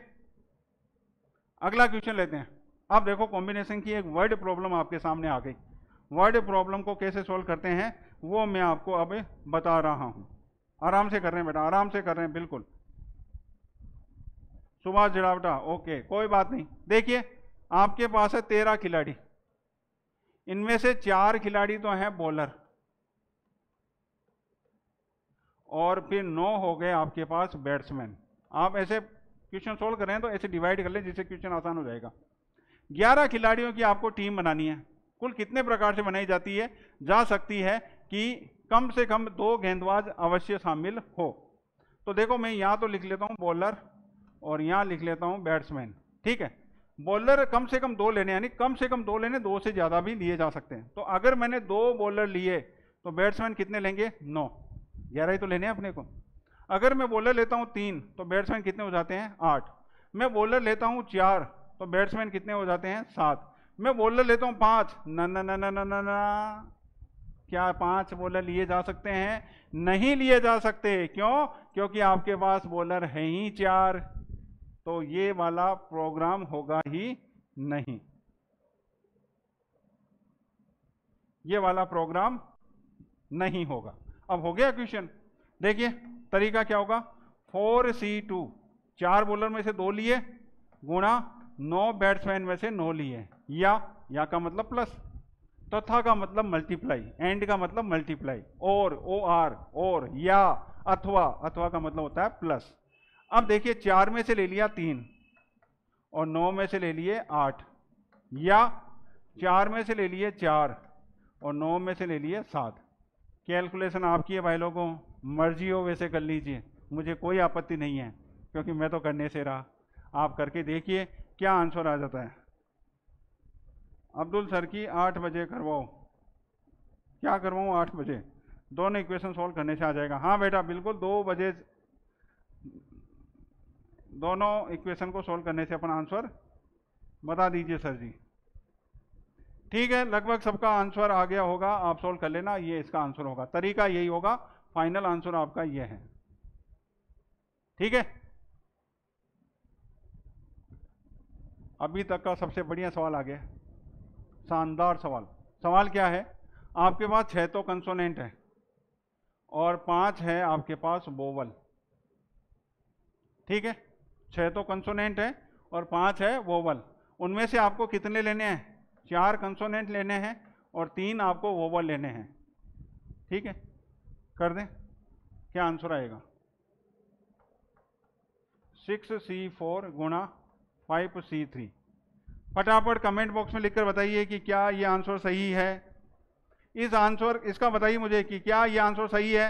अगला क्वेश्चन लेते हैं। अब देखो कॉम्बिनेशन की एक वर्ड प्रॉब्लम आपके सामने आ गई। वर्ड प्रॉब्लम को कैसे सोल्व करते हैं वो मैं आपको अब बता रहा हूं। आराम से कर रहे हैं बेटा, आराम से कर रहे हैं बिल्कुल। सुभाष जड़ावटा, ओके कोई बात नहीं। देखिए आपके पास है 13 खिलाड़ी, इनमें से 4 खिलाड़ी तो हैं बॉलर और फिर 9 हो गए आपके पास बैट्समैन। आप ऐसे क्वेश्चन सोल्व कर रहे हैं तो ऐसे डिवाइड कर लें जिससे क्वेश्चन आसान हो जाएगा। 11 खिलाड़ियों की आपको टीम बनानी है। कुल कितने प्रकार से बनाई जाती है जा सकती है कि कम से कम 2 गेंदबाज अवश्य शामिल हो। तो देखो मैं यहाँ तो लिख लेता हूँ बॉलर और यहाँ लिख लेता हूँ बैट्समैन। ठीक है, बॉलर कम से कम 2 लेने, यानी कम से कम 2 लेने, 2 से ज़्यादा भी लिए जा सकते हैं। तो अगर मैंने 2 बॉलर लिए तो बैट्समैन कितने लेंगे 9, 11 ही तो लेने हैं अपने को। अगर मैं बॉलर लेता हूँ 3 तो बैट्समैन कितने हो जाते हैं 8। मैं बॉलर लेता हूँ 4 तो बैट्समैन कितने हो जाते हैं 7। मैं बॉलर लेता हूँ 5, ना ना ना ना ना ना ना, क्या 5 बॉलर लिए जा सकते हैं? नहीं लिए जा सकते। क्यों? क्योंकि आपके पास बॉलर है ही 4, तो ये वाला प्रोग्राम होगा ही नहीं, ये वाला प्रोग्राम नहीं होगा। अब हो गया क्वेश्चन। देखिए तरीका क्या होगा, 4C2, 4 बॉलर में से 2 लिए गुणा 9 बैट्समैन में से 9 लिए, या का मतलब प्लस, तथा का मतलब मल्टीप्लाई, एंड का मतलब मल्टीप्लाई, और या अथवा का मतलब होता है प्लस। अब देखिए 4 में से ले लिया 3 और 9 में से ले लिए 8, या 4 में से ले लिए 4 और 9 में से ले लिए 7। कैलकुलेशन आपकी है भाई लोगों, मर्जी हो वैसे कर लीजिए, मुझे कोई आपत्ति नहीं है क्योंकि मैं तो करने से रहा। आप करके देखिए क्या आंसर आ जाता है। अब्दुल सर की 8 बजे करवाओ, क्या करवाऊँ 8 बजे? दोनों इक्वेशन सॉल्व करने से आ जाएगा। हाँ बेटा बिल्कुल 2 बजे दोनों इक्वेशन को सॉल्व करने से अपना आंसर बता दीजिए सर जी। ठीक है, लगभग सबका आंसर आ गया होगा, आप सॉल्व कर लेना, ये इसका आंसर होगा। तरीका यही होगा, फाइनल आंसर आपका ये है। ठीक है, अभी तक का सबसे बढ़िया सवाल आ गया, शानदार सवाल। सवाल क्या है, आपके पास 6 तो कंसोनेंट है और 5 है आपके पास वोवल। ठीक है, 6 तो कंसोनेंट है और 5 है वोवल। उनमें से आपको कितने लेने हैं? 4 कंसोनेंट लेने हैं और 3 आपको वोवल लेने हैं। ठीक है, कर दें, क्या आंसर आएगा? 6C4 गुणा 5C3। फटाफट कमेंट बॉक्स में लिखकर बताइए कि क्या ये आंसर सही है। इसका बताइए मुझे कि क्या ये आंसर सही है।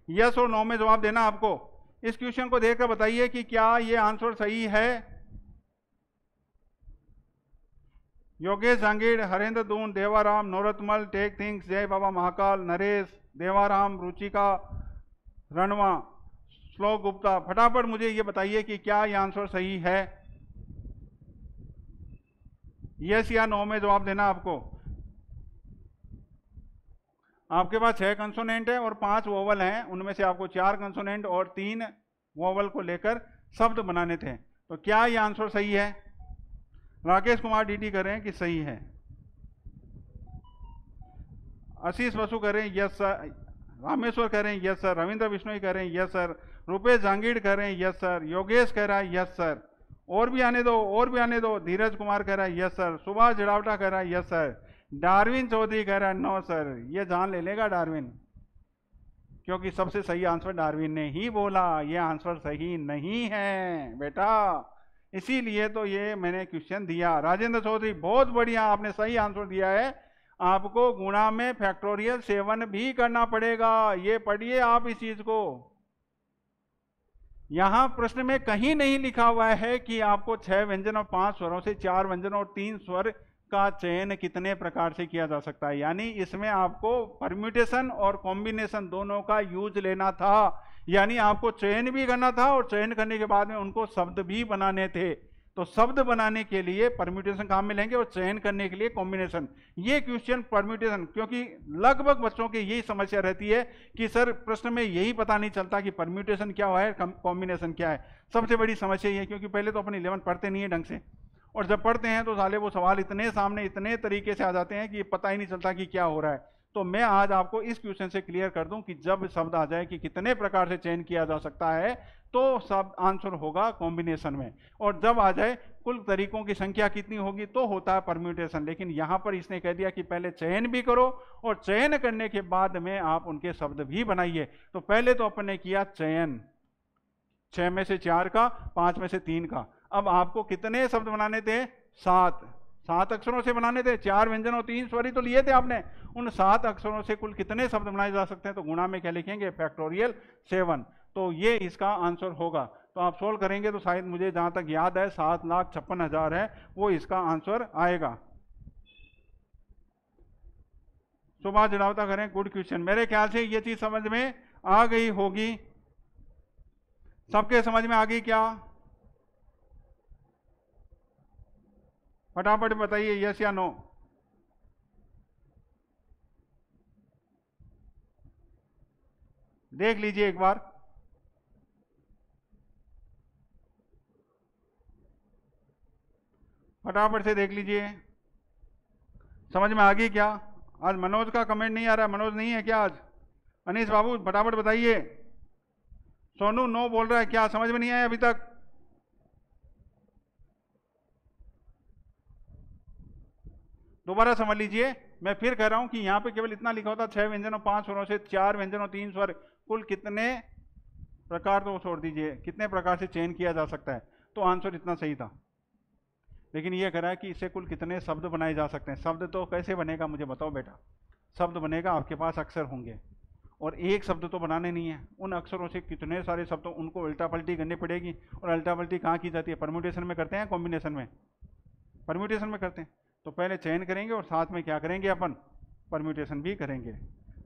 यस और नो में जवाब देना आपको। इस क्वेश्चन को देखकर बताइए कि क्या ये आंसर सही है। योगेश जांगीर, हरेंद्र दून, देवाराम, नौरतमल, टेक थिंग्स, जय बाबा महाकाल, नरेश, देवाराम, रुचिका, रणवा, श्लोक गुप्ता, फटाफट मुझे ये बताइए कि क्या ये आंसर सही है। यस या नो में जवाब देना आपको। आपके पास 6 कंसोनेंट है और 5 वोवल हैं, उनमें से आपको 4 कंसोनेंट और 3 वोवल को लेकर शब्द बनाने थे। तो क्या ये आंसर सही है? राकेश कुमार डीटी कर रहे हैं कि सही है। आशीष बसु कह रहे हैं यस सर। रामेश्वर कह रहे हैं यस सर। रविंद्र बिश्नोई कह रहे हैं यस सर। रुपेश जांगीर कह रहे हैं यस सर। योगेश कह रहा है यस सर। और भी आने दो, और भी आने दो। धीरज कुमार कह रहा है यस सर। सुभाष जड़ावटा कह रहा है यस सर। डार्विन चौधरी कह रहा है नो सर। ये जान ले लेगा डार्विन, क्योंकि सबसे सही आंसर डार्विन ने ही बोला। ये आंसर सही नहीं है बेटा, इसीलिए तो ये मैंने क्वेश्चन दिया। राजेंद्र चौधरी बहुत बढ़िया, आपने सही आंसर दिया है। आपको गुणा में फैक्टोरियल 7 भी करना पड़ेगा। ये पढ़िए आप इस चीज को। यहां प्रश्न में कहीं नहीं लिखा हुआ है कि आपको 6 व्यंजन और 5 स्वरों से 4 व्यंजन और 3 स्वर का चयन कितने प्रकार से किया जा सकता है। यानी इसमें आपको परम्यूटेशन और कॉम्बिनेशन दोनों का यूज लेना था। यानी आपको चयन भी करना था और चयन करने के बाद में उनको शब्द भी बनाने थे। तो शब्द बनाने के लिए परम्यूटेशन कहाँ मिलेंगे और चयन करने के लिए कॉम्बिनेशन। ये क्वेश्चन परम्यूटेशन, क्योंकि लगभग बच्चों की यही समस्या रहती है कि सर प्रश्न में यही पता नहीं चलता कि परम्यूटेशन क्या है, कॉम्बिनेशन क्या है। सबसे बड़ी समस्या ये है, क्योंकि पहले तो अपनी 11 पढ़ते नहीं है ढंग से, और जब पढ़ते हैं तो साले वो सवाल इतने सामने इतने तरीके से आ जाते हैं कि पता ही नहीं चलता कि क्या हो रहा है। तो मैं आज आपको इस क्वेश्चन से क्लियर कर दूं कि जब शब्द आ जाए कि कितने प्रकार से चयन किया जा सकता है, तो सब आंसर होगा कॉम्बिनेशन में, और जब आ जाए कुल तरीकों की संख्या कितनी होगी तो होता है परम्यूटेशन। लेकिन यहां पर इसने कह दिया कि पहले चयन भी करो और चयन करने के बाद में आप उनके शब्द भी बनाइए। तो पहले तो अपन ने किया चयन 6 में से 4 का, 5 में से 3 का। अब आपको कितने शब्द बनाने थे? 7 अक्षरों से बनाने थे, 4 व्यंजन और 3 स्वर तो लिए थे आपने। उन 7 अक्षरों से कुल कितने शब्द बनाए जा सकते हैं? तो गुणा में क्या लिखेंगे? फैक्टोरियल 7। तो ये इसका आंसर होगा। तो आप सोल्व करेंगे तो शायद मुझे जहां तक याद है 7,56,000 है, वो इसका आंसर आएगा। सुबह जड़ावता करें, गुड क्वेश्चन। मेरे ख्याल से ये चीज समझ में आ गई होगी। सबके समझ में आ गई क्या? फटाफट बताइए यस या नो। देख लीजिए एक बार। फटाफट से देख लीजिए, समझ में आ गई क्या? आज मनोज का कमेंट नहीं आ रहा है। मनोज नहीं है क्या आज? अनीश बाबू फटाफट बताइए। सोनू नो बोल रहा है, क्या समझ में नहीं आया अभी तक? दोबारा समझ लीजिए, मैं फिर कह रहा हूं कि यहां पे केवल इतना लिखा होता 6 व्यंजन और 5 स्वरों से 4 व्यंजन और 3 स्वर, कुल कितने प्रकार, तो छोड़ दीजिए कितने प्रकार से चयन किया जा सकता है, तो आंसर इतना सही था। लेकिन ये कह रहा है कि इससे कुल कितने शब्द बनाए जा सकते हैं। शब्द तो कैसे बनेगा मुझे बताओ बेटा। शब्द बनेगा, आपके पास अक्षर होंगे और एक शब्द तो बनाने नहीं है। उन अक्षरों से कितने सारे शब्द, उनको उल्टा पलटी करनी पड़ेगी। और उल्टा पलटी कहाँ की जाती है? परम्यूटेशन में करते हैं, कॉम्बिनेशन में? परम्यूटेशन में करते हैं। तो पहले चयन करेंगे और साथ में क्या करेंगे अपन? परम्यूटेशन भी करेंगे।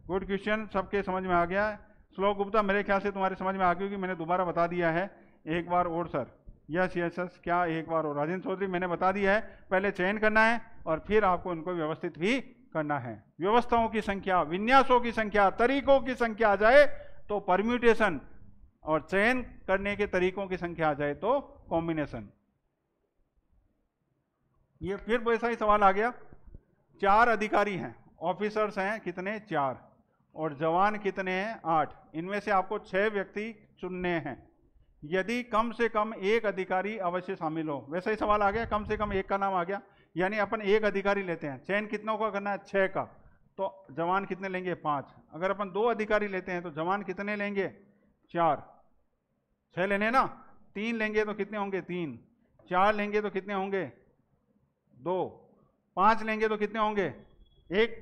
गुड क्वेश्चन, सबके समझ में आ गया है। श्लोक गुप्ता मेरे ख्याल से तुम्हारे समझ में आ गई होगी, मैंने दोबारा बता दिया है एक बार और। सर यस यस यस, क्या एक बार और? राजेंद्र चौधरी मैंने बता दिया है, पहले चयन करना है और फिर आपको इनको व्यवस्थित भी करना है। व्यवस्थाओं की संख्या, विन्यासों की संख्या, तरीकों की संख्या आ जाए तो परम्यूटेशन, और चयन करने के तरीकों की संख्या आ जाए तो कॉम्बिनेशन। ये फिर वैसा ही सवाल आ गया। 4 अधिकारी हैं, ऑफिसर्स हैं कितने? 4, और जवान कितने हैं? 8। इनमें से आपको 6 व्यक्ति चुनने हैं। यदि कम से कम एक अधिकारी अवश्य शामिल हो, वैसा ही सवाल आ गया, कम से कम एक का नाम आ गया। यानी अपन एक अधिकारी लेते हैं, चयन कितनों का करना है? 6 का। तो जवान कितने लेंगे? 5। अगर अपन 2 अधिकारी लेते हैं तो जवान कितने लेंगे? 4। 6 लेने ना, 3 लेंगे तो कितने होंगे? 3। 4 लेंगे तो कितने होंगे? 2। 5 लेंगे तो कितने होंगे? 1।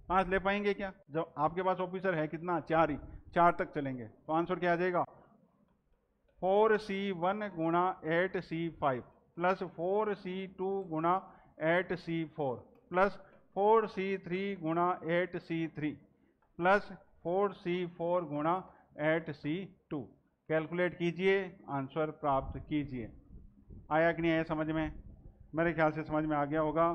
5 ले पाएंगे क्या? जब आपके पास ऑफिसर है कितना? 4 ही, 4 तक चलेंगे। तो आंसर क्या आ जाएगा? 4C1 गुणा 8C5 प्लस 4C2 गुणा 8C4 प्लस 4C3 गुणा 8C3 प्लस 4C4 गुणा 8C2। कैलकुलेट कीजिए, आंसर प्राप्त कीजिए। आया कि नहीं आया समझ में? मेरे ख्याल से समझ में आ गया होगा।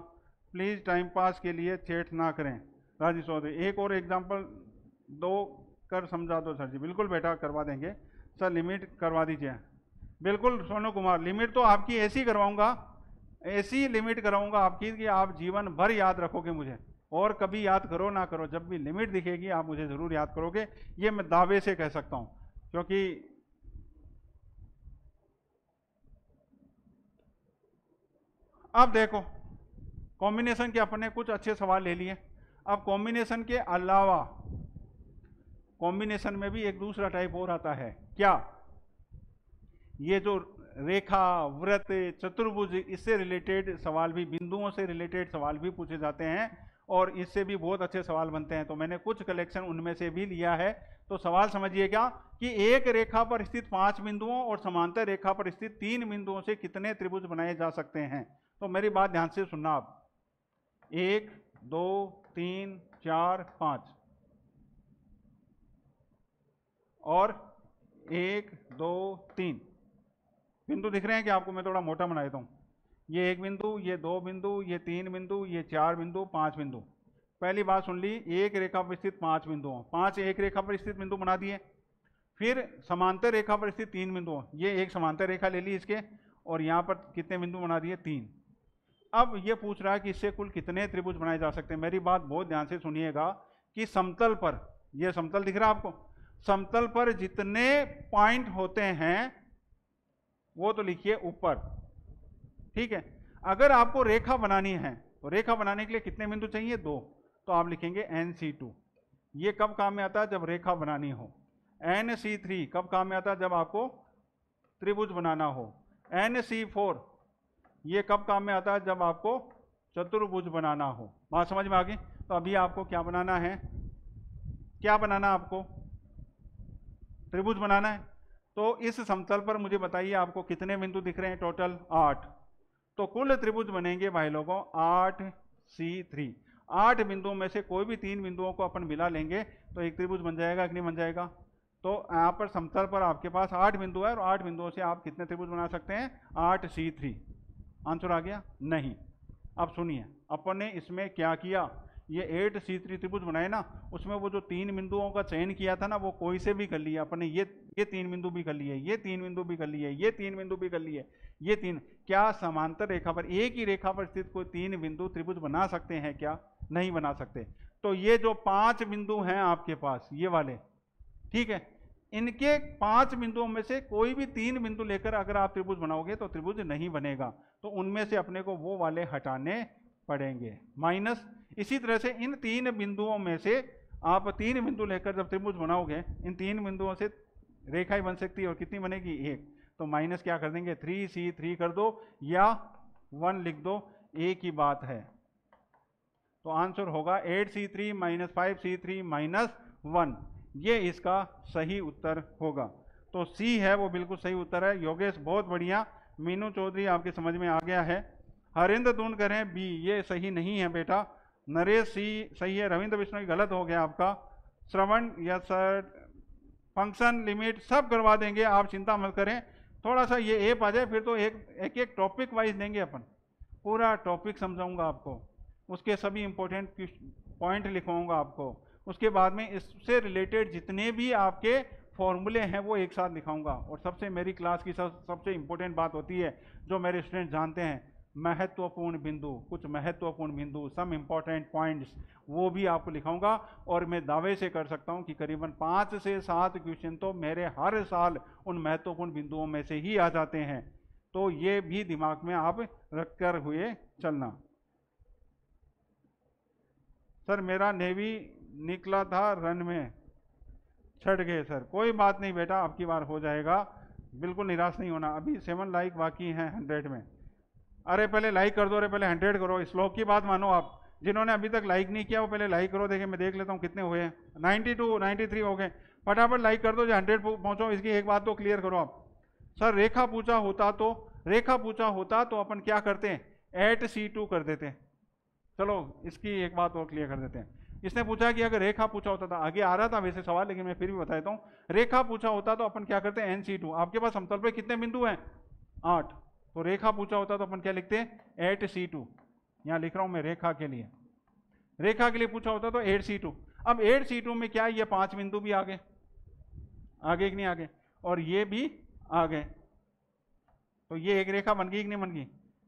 प्लीज़ टाइम पास के लिए चैट ना करें। राजीव चौधरी एक और एग्जाम्पल दो कर समझा दो। सर जी बिल्कुल बेटा करवा देंगे। सर लिमिट करवा दीजिए। बिल्कुल सोनू कुमार, लिमिट तो आपकी ऐसी करवाऊंगा, ऐसी लिमिट कराऊंगा आपकी कि आप जीवन भर याद रखोगे मुझे। और कभी याद करो ना करो, जब भी लिमिट दिखेगी आप मुझे ज़रूर याद करोगे। ये मैं दावे से कह सकता हूँ, क्योंकि अब देखो कॉम्बिनेशन के अपने कुछ अच्छे सवाल ले लिए। अब कॉम्बिनेशन के अलावा कॉम्बिनेशन में भी एक दूसरा टाइप और आता है। क्या? ये जो रेखा, वृत्त, चतुर्भुज, इससे रिलेटेड सवाल भी, बिंदुओं से रिलेटेड सवाल भी पूछे जाते हैं और इससे भी बहुत अच्छे सवाल बनते हैं। तो मैंने कुछ कलेक्शन उनमें से भी लिया है। तो सवाल समझिए क्या कि एक रेखा पर स्थित 5 बिंदुओं और समांतर रेखा पर स्थित 3 बिंदुओं से कितने त्रिभुज बनाए जा सकते हैं। तो मेरी बात ध्यान से सुनना आप। 1 2 3 4 5 और 1 2 3। बिंदु दिख रहे हैं कि आपको? मैं थोड़ा मोटा बना देता हूँ। ये 1 बिंदु, ये 2 बिंदु, ये 3 बिंदु, ये 4 बिंदु, 5 बिंदु। पहली बात सुन ली, एक रेखा पर स्थित 5 बिंदु, 5 एक रेखा पर स्थित बिंदु बना दिए। फिर समांतर रेखा पर स्थित 3 बिंदु, ये एक समांतर रेखा ले ली इसके, और यहाँ पर कितने बिंदु बना दिए? 3। अब ये पूछ रहा है कि इससे कुल कितने त्रिभुज बनाए जा सकते हैं। मेरी बात बहुत ध्यान से सुनिएगा कि समतल पर, ये समतल दिख रहा है आपको, समतल पर जितने पॉइंट होते हैं वो तो लिखिए ऊपर, ठीक है। अगर आपको रेखा बनानी है तो रेखा बनाने के लिए कितने बिंदु चाहिए? 2। तो आप लिखेंगे NC2। ये कब काम में आता है? जब रेखा बनानी हो। NC3 कब काम में आता है? जब आपको त्रिभुज बनाना हो। NC4 ये कब काम में आता है? जब आपको चतुर्भुज बनाना हो। बात समझ में आ गई? तो अभी आपको क्या बनाना है? क्या बनाना है आपको? त्रिभुज बनाना है। तो इस समतल पर मुझे बताइए आपको कितने बिंदु दिख रहे हैं? टोटल 8। तो कुल त्रिभुज बनेंगे भाई लोगों 8C3। 8 बिंदुओं में से कोई भी 3 बिंदुओं को अपन मिला लेंगे तो एक त्रिभुज बन जाएगा कि नहीं बन जाएगा? तो यहाँ पर समतल पर आपके पास 8 बिंदु है और 8 बिंदुओं से आप कितने त्रिभुज बना सकते हैं? 8C3। आंसर आ गया? नहीं। अब सुनिए, अपन ने इसमें क्या किया, ये 8C3 त्रिभुज बनाए ना, उसमें वो जो 3 बिंदुओं का चयन किया था ना, वो कोई से भी कर लिया अपन ने। ये 3 बिंदु भी कर लिए, ये 3 बिंदु भी कर लिए, ये 3 बिंदु भी कर लिए, ये 3। क्या समांतर रेखा पर, एक ही रेखा पर स्थित कोई 3 बिंदु त्रिभुज बना सकते हैं क्या? नहीं बना सकते। तो ये जो 5 बिंदु हैं आपके पास, ये वाले, ठीक है, इनके 5 बिंदुओं में से कोई भी 3 बिंदु लेकर अगर आप त्रिभुज बनाओगे तो त्रिभुज नहीं बनेगा। तो उनमें से अपने को वो वाले हटाने पड़ेंगे, माइनस। इसी तरह से इन 3 बिंदुओं में से आप 3 बिंदु लेकर जब त्रिभुज बनाओगे, इन 3 बिंदुओं से रेखा ही बन सकती है, और कितनी बनेगी? 1। तो माइनस क्या कर देंगे? 3C3 कर दो या 1 लिख दो, एक ही बात है। तो आंसर होगा 8C3 - 5C3 - 1। ये इसका सही उत्तर होगा। तो सी है वो बिल्कुल सही उत्तर है। योगेश बहुत बढ़िया। मीनू चौधरी आपके समझ में आ गया है। हरिंद्र दून करें बी, ये सही नहीं है बेटा। नरेश सी सही है। रविंद्र बिश्नोई गलत हो गया आपका। श्रवण यस सर। फंक्शन लिमिट सब करवा देंगे, आप चिंता मत करें। थोड़ा सा ये एप आ जाए फिर तो एक टॉपिक वाइज देंगे अपन, पूरा टॉपिक समझाऊंगा आपको, उसके सभी इंपॉर्टेंट पॉइंट लिखवाऊंगा आपको। उसके बाद में इससे रिलेटेड जितने भी आपके फॉर्मूले हैं वो एक साथ लिखाऊंगा। और सबसे मेरी क्लास की सबसे इंपॉर्टेंट बात होती है जो मेरे स्टूडेंट जानते हैं, महत्वपूर्ण बिंदु, कुछ महत्वपूर्ण बिंदु, सम इंपॉर्टेंट पॉइंट्स, वो भी आपको लिखाऊंगा। और मैं दावे से कर सकता हूं कि करीबन 5 से 7 क्वेश्चन तो मेरे हर साल उन महत्वपूर्ण बिंदुओं में से ही आ जाते हैं। तो ये भी दिमाग में आप रखकर हुए चलना। सर मेरा नेवी निकला था, रन में छट गए सर। कोई बात नहीं बेटा, अब की बार हो जाएगा, बिल्कुल निराश नहीं होना। अभी 7 लाइक बाकी हैं 100 में। अरे पहले लाइक कर दो, अरे पहले 100 करो। श्लोक की बात मानो आप, जिन्होंने अभी तक लाइक नहीं किया वो पहले लाइक करो। देखिए मैं देख लेता हूँ कितने हुए हैं। 92 93 हो गए। फटाफट लाइक कर दो जो 100 पहुँचो। इसकी एक बात तो क्लियर करो आप। सर रेखा पूछा होता तो अपन क्या करते हैं? @C2 कर देते। चलो इसकी एक बात और क्लियर कर देते हैं। इसने पूछा कि अगर रेखा पूछा होता था, आगे आ रहा था वैसे सवाल, लेकिन मैं फिर भी बता देता हूँ। रेखा पूछा होता तो अपन क्या करते हैं? NC2। आपके पास समतल पे कितने बिंदु हैं? 8। तो रेखा पूछा होता तो अपन क्या लिखते हैं? 8C2। यहाँ लिख रहा हूं मैं रेखा के लिए। रेखा के लिए पूछा होता तो 8C2। अब 8C2 में क्या ये 5 बिंदु भी आ गए, आगे कि नहीं आगे, और ये भी आ गए। तो ये एक रेखा बन गई कि नहीं बन गई?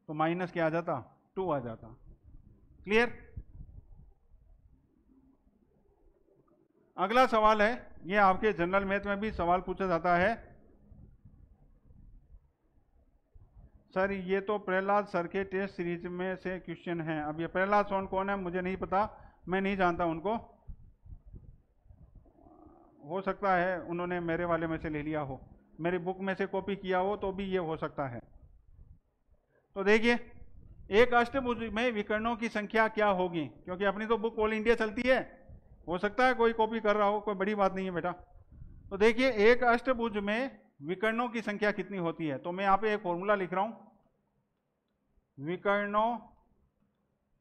तो माइनस क्या आ जाता? 2 आ जाता। क्लियर? अगला सवाल है, ये आपके जनरल मैथ में भी सवाल पूछा जाता है। सर ये तो प्रहलाद सर के टेस्ट सीरीज में से क्वेश्चन है। अब ये प्रहलाद सोन कौन है मुझे नहीं पता, मैं नहीं जानता उनको। हो सकता है उन्होंने मेरे वाले में से ले लिया हो, मेरी बुक में से कॉपी किया हो, तो भी ये हो सकता है। तो देखिए, एक अष्टभुज में विकर्णों की संख्या क्या होगी? क्योंकि अपनी तो बुक ऑल इंडिया चलती है, हो सकता है कोई कॉपी कर रहा हो, कोई बड़ी बात नहीं है बेटा। तो देखिए, एक अष्टभुज में विकर्णों की संख्या कितनी होती है? तो मैं यहाँ पे एक फॉर्मूला लिख रहा हूं, विकर्णों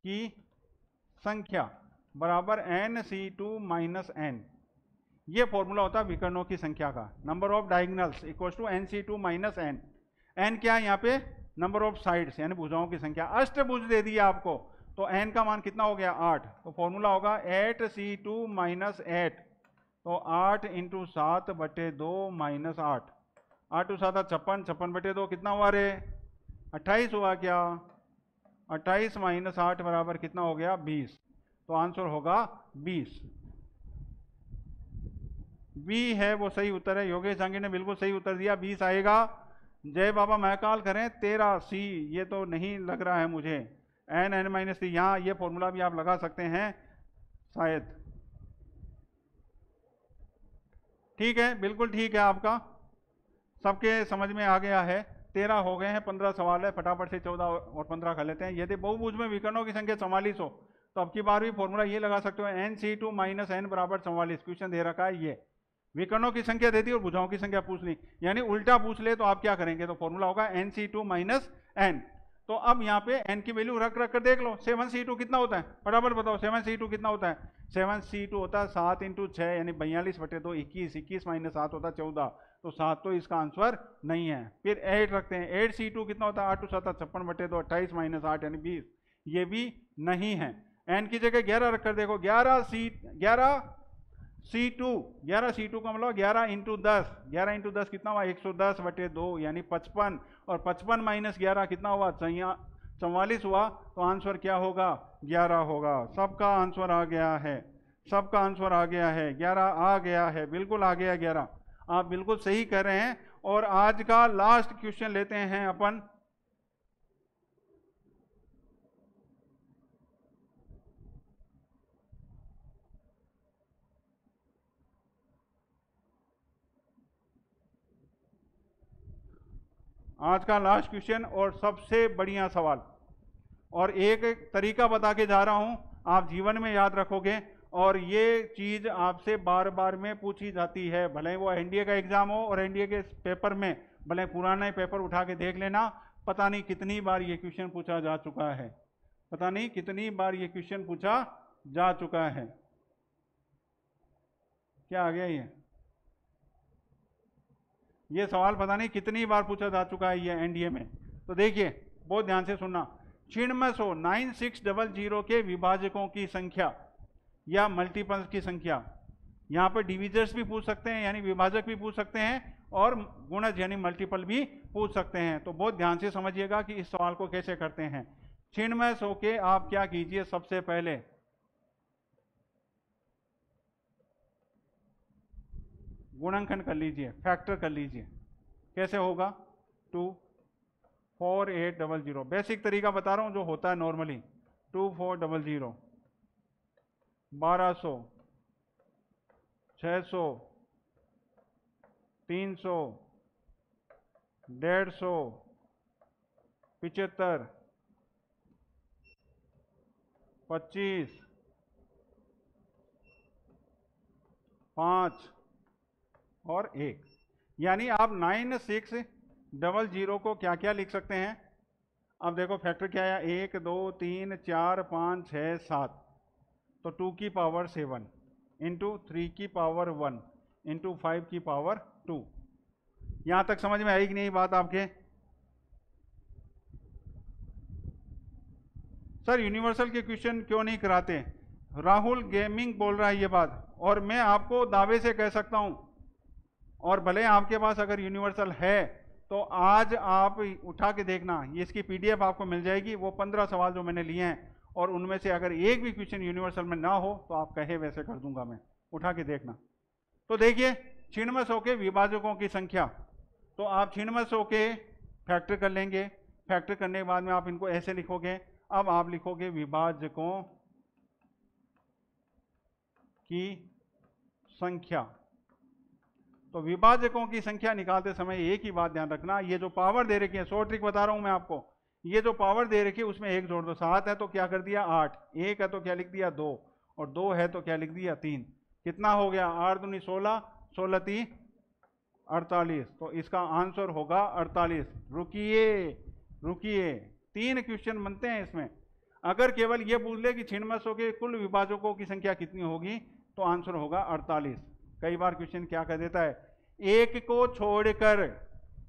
की संख्या बराबर NC2 - N। ये फॉर्मूला होता है विकर्णों की संख्या का। Number of diagonals equal to NC2 - N। N क्या है यहाँ पे, नंबर ऑफ साइड्स यानी भुजाओं की संख्या। अष्टभुज दे दिया आपको, तो एन का मान कितना हो गया 8, तो फॉर्मूला होगा 8c2 माइनस 8, तो 8 इंटू 7 बटे 2 माइनस 8, 8 टू 7 56, 56 बटे 2 कितना हुआ रे 28 हुआ क्या, 28 माइनस 8 बराबर कितना हो गया 20, तो आंसर होगा 20। बी है वो सही उत्तर है। योगेश जांगी ने बिल्कुल सही उत्तर दिया, 20 आएगा। जय बाबा महकाल करें 13C, ये तो नहीं लग रहा है मुझे, n माइनस सी, यहाँ ये फॉर्मूला भी आप लगा सकते हैं शायद। ठीक है, बिल्कुल ठीक है, आपका सबके समझ में आ गया है। 13 हो गए हैं, 15 सवाल है, फटाफट से 14 और 15 कर लेते हैं। यदि बहुभुज में विकर्णों की संख्या 44 हो तो अब की बार भी फॉर्मूला ये लगा सकते हो, nc2 माइनस n बराबर 44। क्वेश्चन दे रखा है ये, विकर्णों की संख्या देती और भुजाओं की संख्या पूछ ली, यानी उल्टा पूछ ले तो आप क्या करेंगे, तो फॉर्मूला होगा nc2 माइनस n। तो अब यहाँ पे n की वैल्यू रख रख कर देख लो, 7c2 कितना होता है फटाफट बताओ, 7c2 कितना होता है, 7c2 होता है 7 इंटू 6 यानी 42 बटे 2 21, 21 माइनस 7 होता है 14, तो 7 तो इसका आंसर नहीं है। फिर 8 रखते हैं, 8c2 कितना होता है 8 टू 7 56 बटे 2 28 माइनस 8 यानी 20, ये भी नहीं है। n की जगह 11 रख कर देखो, 11c2 का मतलब 11 इंटू 10, 11 इंटू 10 कितना हुआ 110 बटे 2 यानी 55, और 55 माइनस 11 कितना हुआ 44 हुआ, तो आंसर क्या होगा 11 होगा। सबका आंसर आ गया है, सबका आंसर आ गया है, 11 आ गया है, बिल्कुल आ गया 11, आप बिल्कुल सही कर रहे हैं। और आज का लास्ट क्वेश्चन लेते हैं अपन, आज का लास्ट क्वेश्चन और सबसे बढ़िया सवाल, और एक तरीका बता के जा रहा हूं, आप जीवन में याद रखोगे, और ये चीज आपसे बार बार में पूछी जाती है, भले वो एनडीए का एग्जाम हो और एनडीए के पेपर में, भले पुराने पेपर उठा के देख लेना, पता नहीं कितनी बार ये क्वेश्चन पूछा जा चुका है, पता नहीं कितनी बार ये क्वेश्चन पूछा जा चुका है। क्या आ गया ये सवाल पता नहीं कितनी बार पूछा जा चुका है ये एनडीए में। तो देखिए बहुत ध्यान से सुनना, छियानवे 9600 के विभाजकों की संख्या या मल्टीपल्स की संख्या, यहाँ पर डिविजर्स भी पूछ सकते हैं यानी विभाजक भी पूछ सकते हैं, और गुणज यानी मल्टीपल भी पूछ सकते हैं। तो बहुत ध्यान से समझिएगा कि इस सवाल को कैसे करते हैं। 9600 के आप क्या कीजिए, सबसे पहले गुणनखंड कर लीजिए, फैक्टर कर लीजिए। कैसे होगा 24800, बेसिक तरीका बता रहा हूं जो होता है नॉर्मली, 2400, 1200, 600, 300, 150, 75, 25, 5 और 1, यानी आप 9600 को क्या क्या लिख सकते हैं। अब देखो फैक्टर क्या है, 1 2 3 4 5 6 7, तो 2 की पावर 7 इंटू 3 की पावर 1 इंटू 5 की पावर 2। यहां तक समझ में आई कि नहीं बात आपके? सर यूनिवर्सल के क्वेश्चन क्यों नहीं कराते? राहुल गेमिंग बोल रहा है ये बात, और मैं आपको दावे से कह सकता हूं, और भले आपके पास अगर यूनिवर्सल है तो आज आप उठा के देखना, ये इसकी पीडीएफ आपको मिल जाएगी, वो 15 सवाल जो मैंने लिए हैं, और उनमें से अगर एक भी क्वेश्चन यूनिवर्सल में ना हो तो आप कहे वैसे कर दूंगा मैं, उठा के देखना। तो देखिए 9600 के विभाजकों की संख्या, तो आप 9600 के फैक्टर कर लेंगे, फैक्टर करने के बाद में आप इनको ऐसे लिखोगे। अब आप लिखोगे विभाजकों की संख्या, तो विभाजकों की संख्या निकालते समय एक ही बात ध्यान रखना, ये जो पावर दे रखी है, शॉर्ट ट्रिक बता रहा हूं मैं आपको, ये जो पावर दे रखी है उसमें एक जोड़ दो, 7 है तो क्या कर दिया 8, 1 है तो क्या लिख दिया 2, और 2 है तो क्या लिख दिया 3, कितना हो गया 8 दूनी 16, 16 3 48, तो इसका आंसर होगा 48। रुकिए 3 क्वेश्चन बनते हैं इसमें। अगर केवल ये पूछ ले कि 9600 के कुल विभाजकों की संख्या कितनी होगी तो आंसर होगा 48। कई बार क्वेश्चन क्या कर देता है, एक को छोड़कर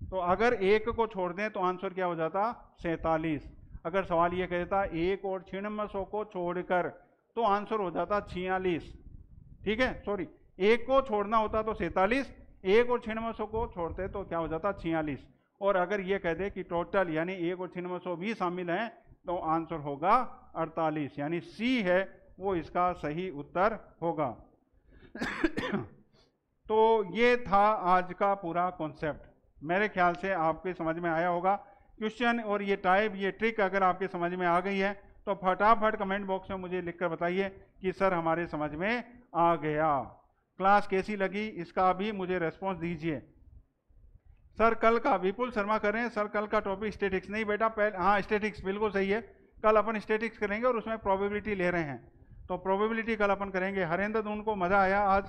तो अगर 1 को छोड़ दें तो आंसर क्या हो जाता 47। अगर सवाल ये कहता 1 और 96 को छोड़कर तो आंसर हो जाता 46। ठीक है, सॉरी 1 को छोड़ना होता तो 47, 1 और 96 को छोड़ते तो क्या हो जाता 46। और अगर ये कह दे कि टोटल यानी 1 और 96 भी शामिल हैं तो आंसर होगा 48, यानी सी है वो इसका सही उत्तर होगा। तो ये था आज का पूरा कॉन्सेप्ट। मेरे ख्याल से आपके समझ में आया होगा। क्वेश्चन और ये टाइप, ये ट्रिक अगर आपके समझ में आ गई है तो फटाफट कमेंट बॉक्स में मुझे लिखकर बताइए कि सर हमारे समझ में आ गया। क्लास कैसी लगी इसका भी मुझे रेस्पॉन्स दीजिए। सर कल का विपुल शर्मा करें, सर कल का टॉपिक स्टैटिक्स नहीं बेटा, पहले हाँ स्टैटिक्स बिल्कुल सही है, कल अपन स्टैटिक्स करेंगे और उसमें प्रोबेबिलिटी ले रहे हैं तो प्रोबेबिलिटी कल अपन करेंगे। हरेंद्र दून को मज़ा आया आज।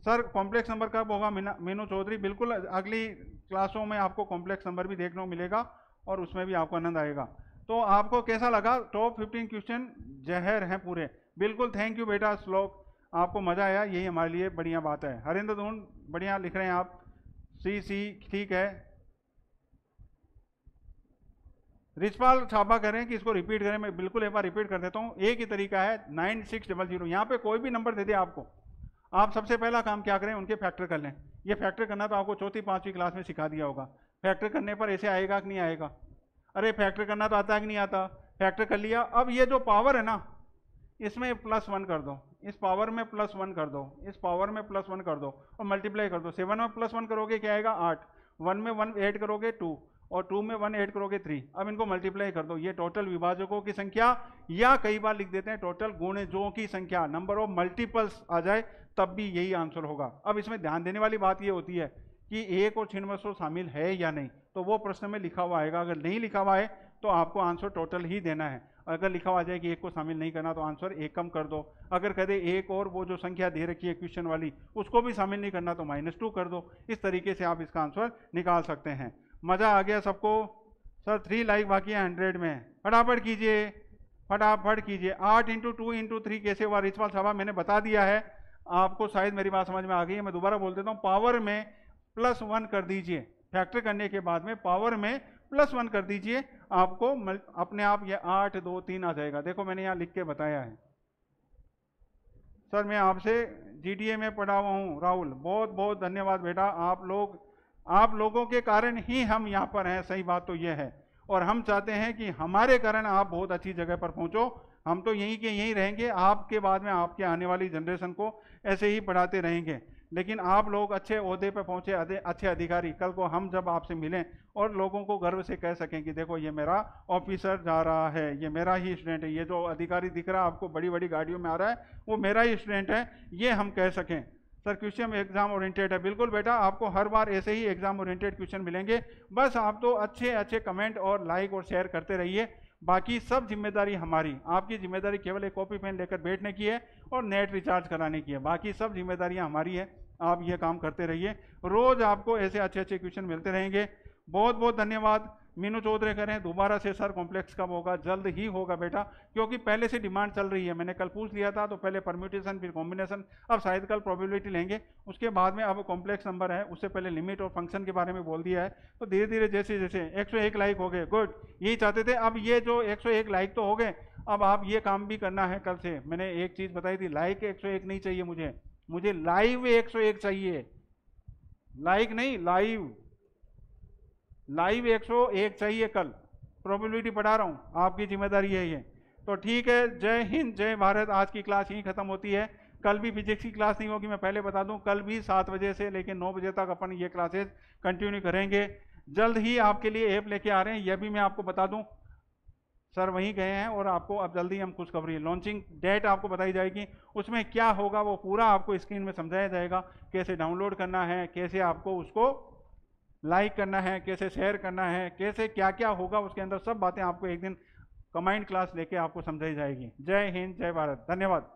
सर कॉम्प्लेक्स नंबर कब होगा मीनू चौधरी? बिल्कुल अगली क्लासों में आपको कॉम्प्लेक्स नंबर भी देखने को मिलेगा और उसमें भी आपको आनंद आएगा। तो आपको कैसा लगा? टॉप 15 क्वेश्चन जहर हैं पूरे। बिल्कुल थैंक यू बेटा श्लोक, आपको मज़ा आया, यही हमारे लिए बढ़िया बात है। हरेंद्र दून बढ़िया लिख रहे हैं आप। सी ठीक है। रिचपाल छापा करें कि इसको रिपीट करें, मैं बिल्कुल एक बार रिपीट कर देता हूँ। एक ही तरीका है 9600, यहाँ पे कोई भी नंबर दे दे आपको, आप सबसे पहला काम क्या करें उनके फैक्टर कर लें। ये फैक्टर करना तो आपको चौथी 5वीं क्लास में सिखा दिया होगा। फैक्टर करने पर ऐसे आएगा कि नहीं आएगा? अरे फैक्टर करना तो आता है कि नहीं आता? फैक्टर कर लिया। अब ये जो पावर है ना इसमें +1 कर दो, इस पावर में +1 कर दो, इस पावर में +1 कर दो और मल्टीप्लाई कर दो। 7 में +1 करोगे क्या आएगा 8, 1 में 1 ऐड करोगे 2 और 2 में 1 ऐड करोगे 3। अब इनको मल्टीप्लाई कर दो, ये टोटल विभाजकों की संख्या, या कई बार लिख देते हैं टोटल गुणजों की संख्या, नंबर ऑफ मल्टीपल्स आ जाए तब भी यही आंसर होगा। अब इसमें ध्यान देने वाली बात ये होती है कि 1 और 96 शामिल है या नहीं, तो वो प्रश्न में लिखा हुआ आएगा। अगर नहीं लिखा हुआ है तो आपको आंसर टोटल ही देना है। अगर लिखा हुआ जाए कि 1 को शामिल नहीं करना तो आंसर 1 कम कर दो। अगर कह दे 1 और वो जो संख्या दे रखी है क्वेश्चन वाली उसको भी शामिल नहीं करना तो -2 कर दो। इस तरीके से आप इसका आंसर निकाल सकते हैं। मज़ा आ गया सबको? सर 3 लाइक बाकी है 100 में, फटाफट कीजिए, फटाफट कीजिए। 8 × 2 × 3 कैसे हुआ? रिचपाल साहब मैंने बता दिया है आपको, शायद मेरी बात समझ में आ गई है। मैं दोबारा बोल देता हूँ, पावर में +1 कर दीजिए, फैक्टर करने के बाद में पावर में +1 कर दीजिए, आपको अपने आप ये 8 2 3 आ जाएगा। देखो मैंने यहाँ लिख के बताया है। सर मैं आपसे GDA में पढ़ा हुआ हूँ राहुल, बहुत बहुत धन्यवाद बेटा। आप लोगों के कारण ही हम यहाँ पर हैं, सही बात तो ये है, और हम चाहते हैं कि हमारे कारण आप बहुत अच्छी जगह पर पहुँचो। हम तो यहीं के यहीं रहेंगे, आपके बाद में आपके आने वाली जनरेशन को ऐसे ही पढ़ाते रहेंगे, लेकिन आप लोग अच्छे ओहदे पर पहुँचे, अच्छे अधिकारी, कल को हम जब आपसे मिलें और लोगों को गर्व से कह सकें कि देखो ये मेरा ऑफिसर जा रहा है, ये मेरा ही स्टूडेंट है, ये जो अधिकारी दिख रहा है आपको बड़ी बड़ी गाड़ियों में आ रहा है वो मेरा ही स्टूडेंट है, ये हम कह सकें। सर क्वेश्चन एग्जाम ओरिएंटेड है, बिल्कुल बेटा, आपको हर बार ऐसे ही एग्जाम ओरिएंटेड क्वेश्चन मिलेंगे। बस आप तो अच्छे अच्छे कमेंट और लाइक और शेयर करते रहिए, बाकी सब जिम्मेदारी हमारी। आपकी जिम्मेदारी केवल एक कॉपी पेन लेकर बैठने की है और नेट रिचार्ज कराने की है, बाकी सब जिम्मेदारियां हमारी है। आप ये काम करते रहिए, रोज आपको ऐसे अच्छे अच्छे क्वेश्चन मिलते रहेंगे। बहुत बहुत धन्यवाद। मीनू चौधरी करें दोबारा से, सर कॉम्प्लेक्स कब होगा? जल्द ही होगा बेटा, क्योंकि पहले से डिमांड चल रही है। मैंने कल पूछ लिया था तो पहले परम्यूटेशन फिर कॉम्बिनेशन, अब शायद कल प्रोबेबिलिटी लेंगे, उसके बाद में अब कॉम्प्लेक्स नंबर है, उससे पहले लिमिट और फंक्शन के बारे में बोल दिया है। तो धीरे धीरे जैसे जैसे 101 लाइक हो गए, गुड, यही चाहते थे। अब ये जो 101 लाइक तो हो गए, अब आप ये काम भी करना है कल से। मैंने एक चीज़ बताई थी, लाइक 101 नहीं चाहिए मुझे लाइव 101 चाहिए, लाइक नहीं, लाइव 101 चाहिए। कल प्रोबेबिलिटी पढ़ा रहा हूँ, आपकी जिम्मेदारी है ये। तो ठीक है, जय हिंद जय भारत। आज की क्लास यहीं खत्म होती है। कल भी फिजिक्स की क्लास नहीं होगी, मैं पहले बता दूं, कल भी 7 बजे से लेकर 9 बजे तक अपन ये क्लासेस कंटिन्यू करेंगे। जल्द ही आपके लिए ऐप लेके आ रहे हैं, यह भी मैं आपको बता दूं, सर वहीं गए हैं और आपको अब जल्दी हम खुशखबरी, लॉन्चिंग डेट आपको बताई जाएगी, उसमें क्या होगा वो पूरा आपको स्क्रीन में समझाया जाएगा। कैसे डाउनलोड करना है, कैसे आपको उसको लाइक करना है, कैसे शेयर करना है, कैसे क्या क्या होगा उसके अंदर, सब बातें आपको एक दिन कमांड क्लास लेके आपको समझाई जाएगी। जय हिंद जय भारत, धन्यवाद।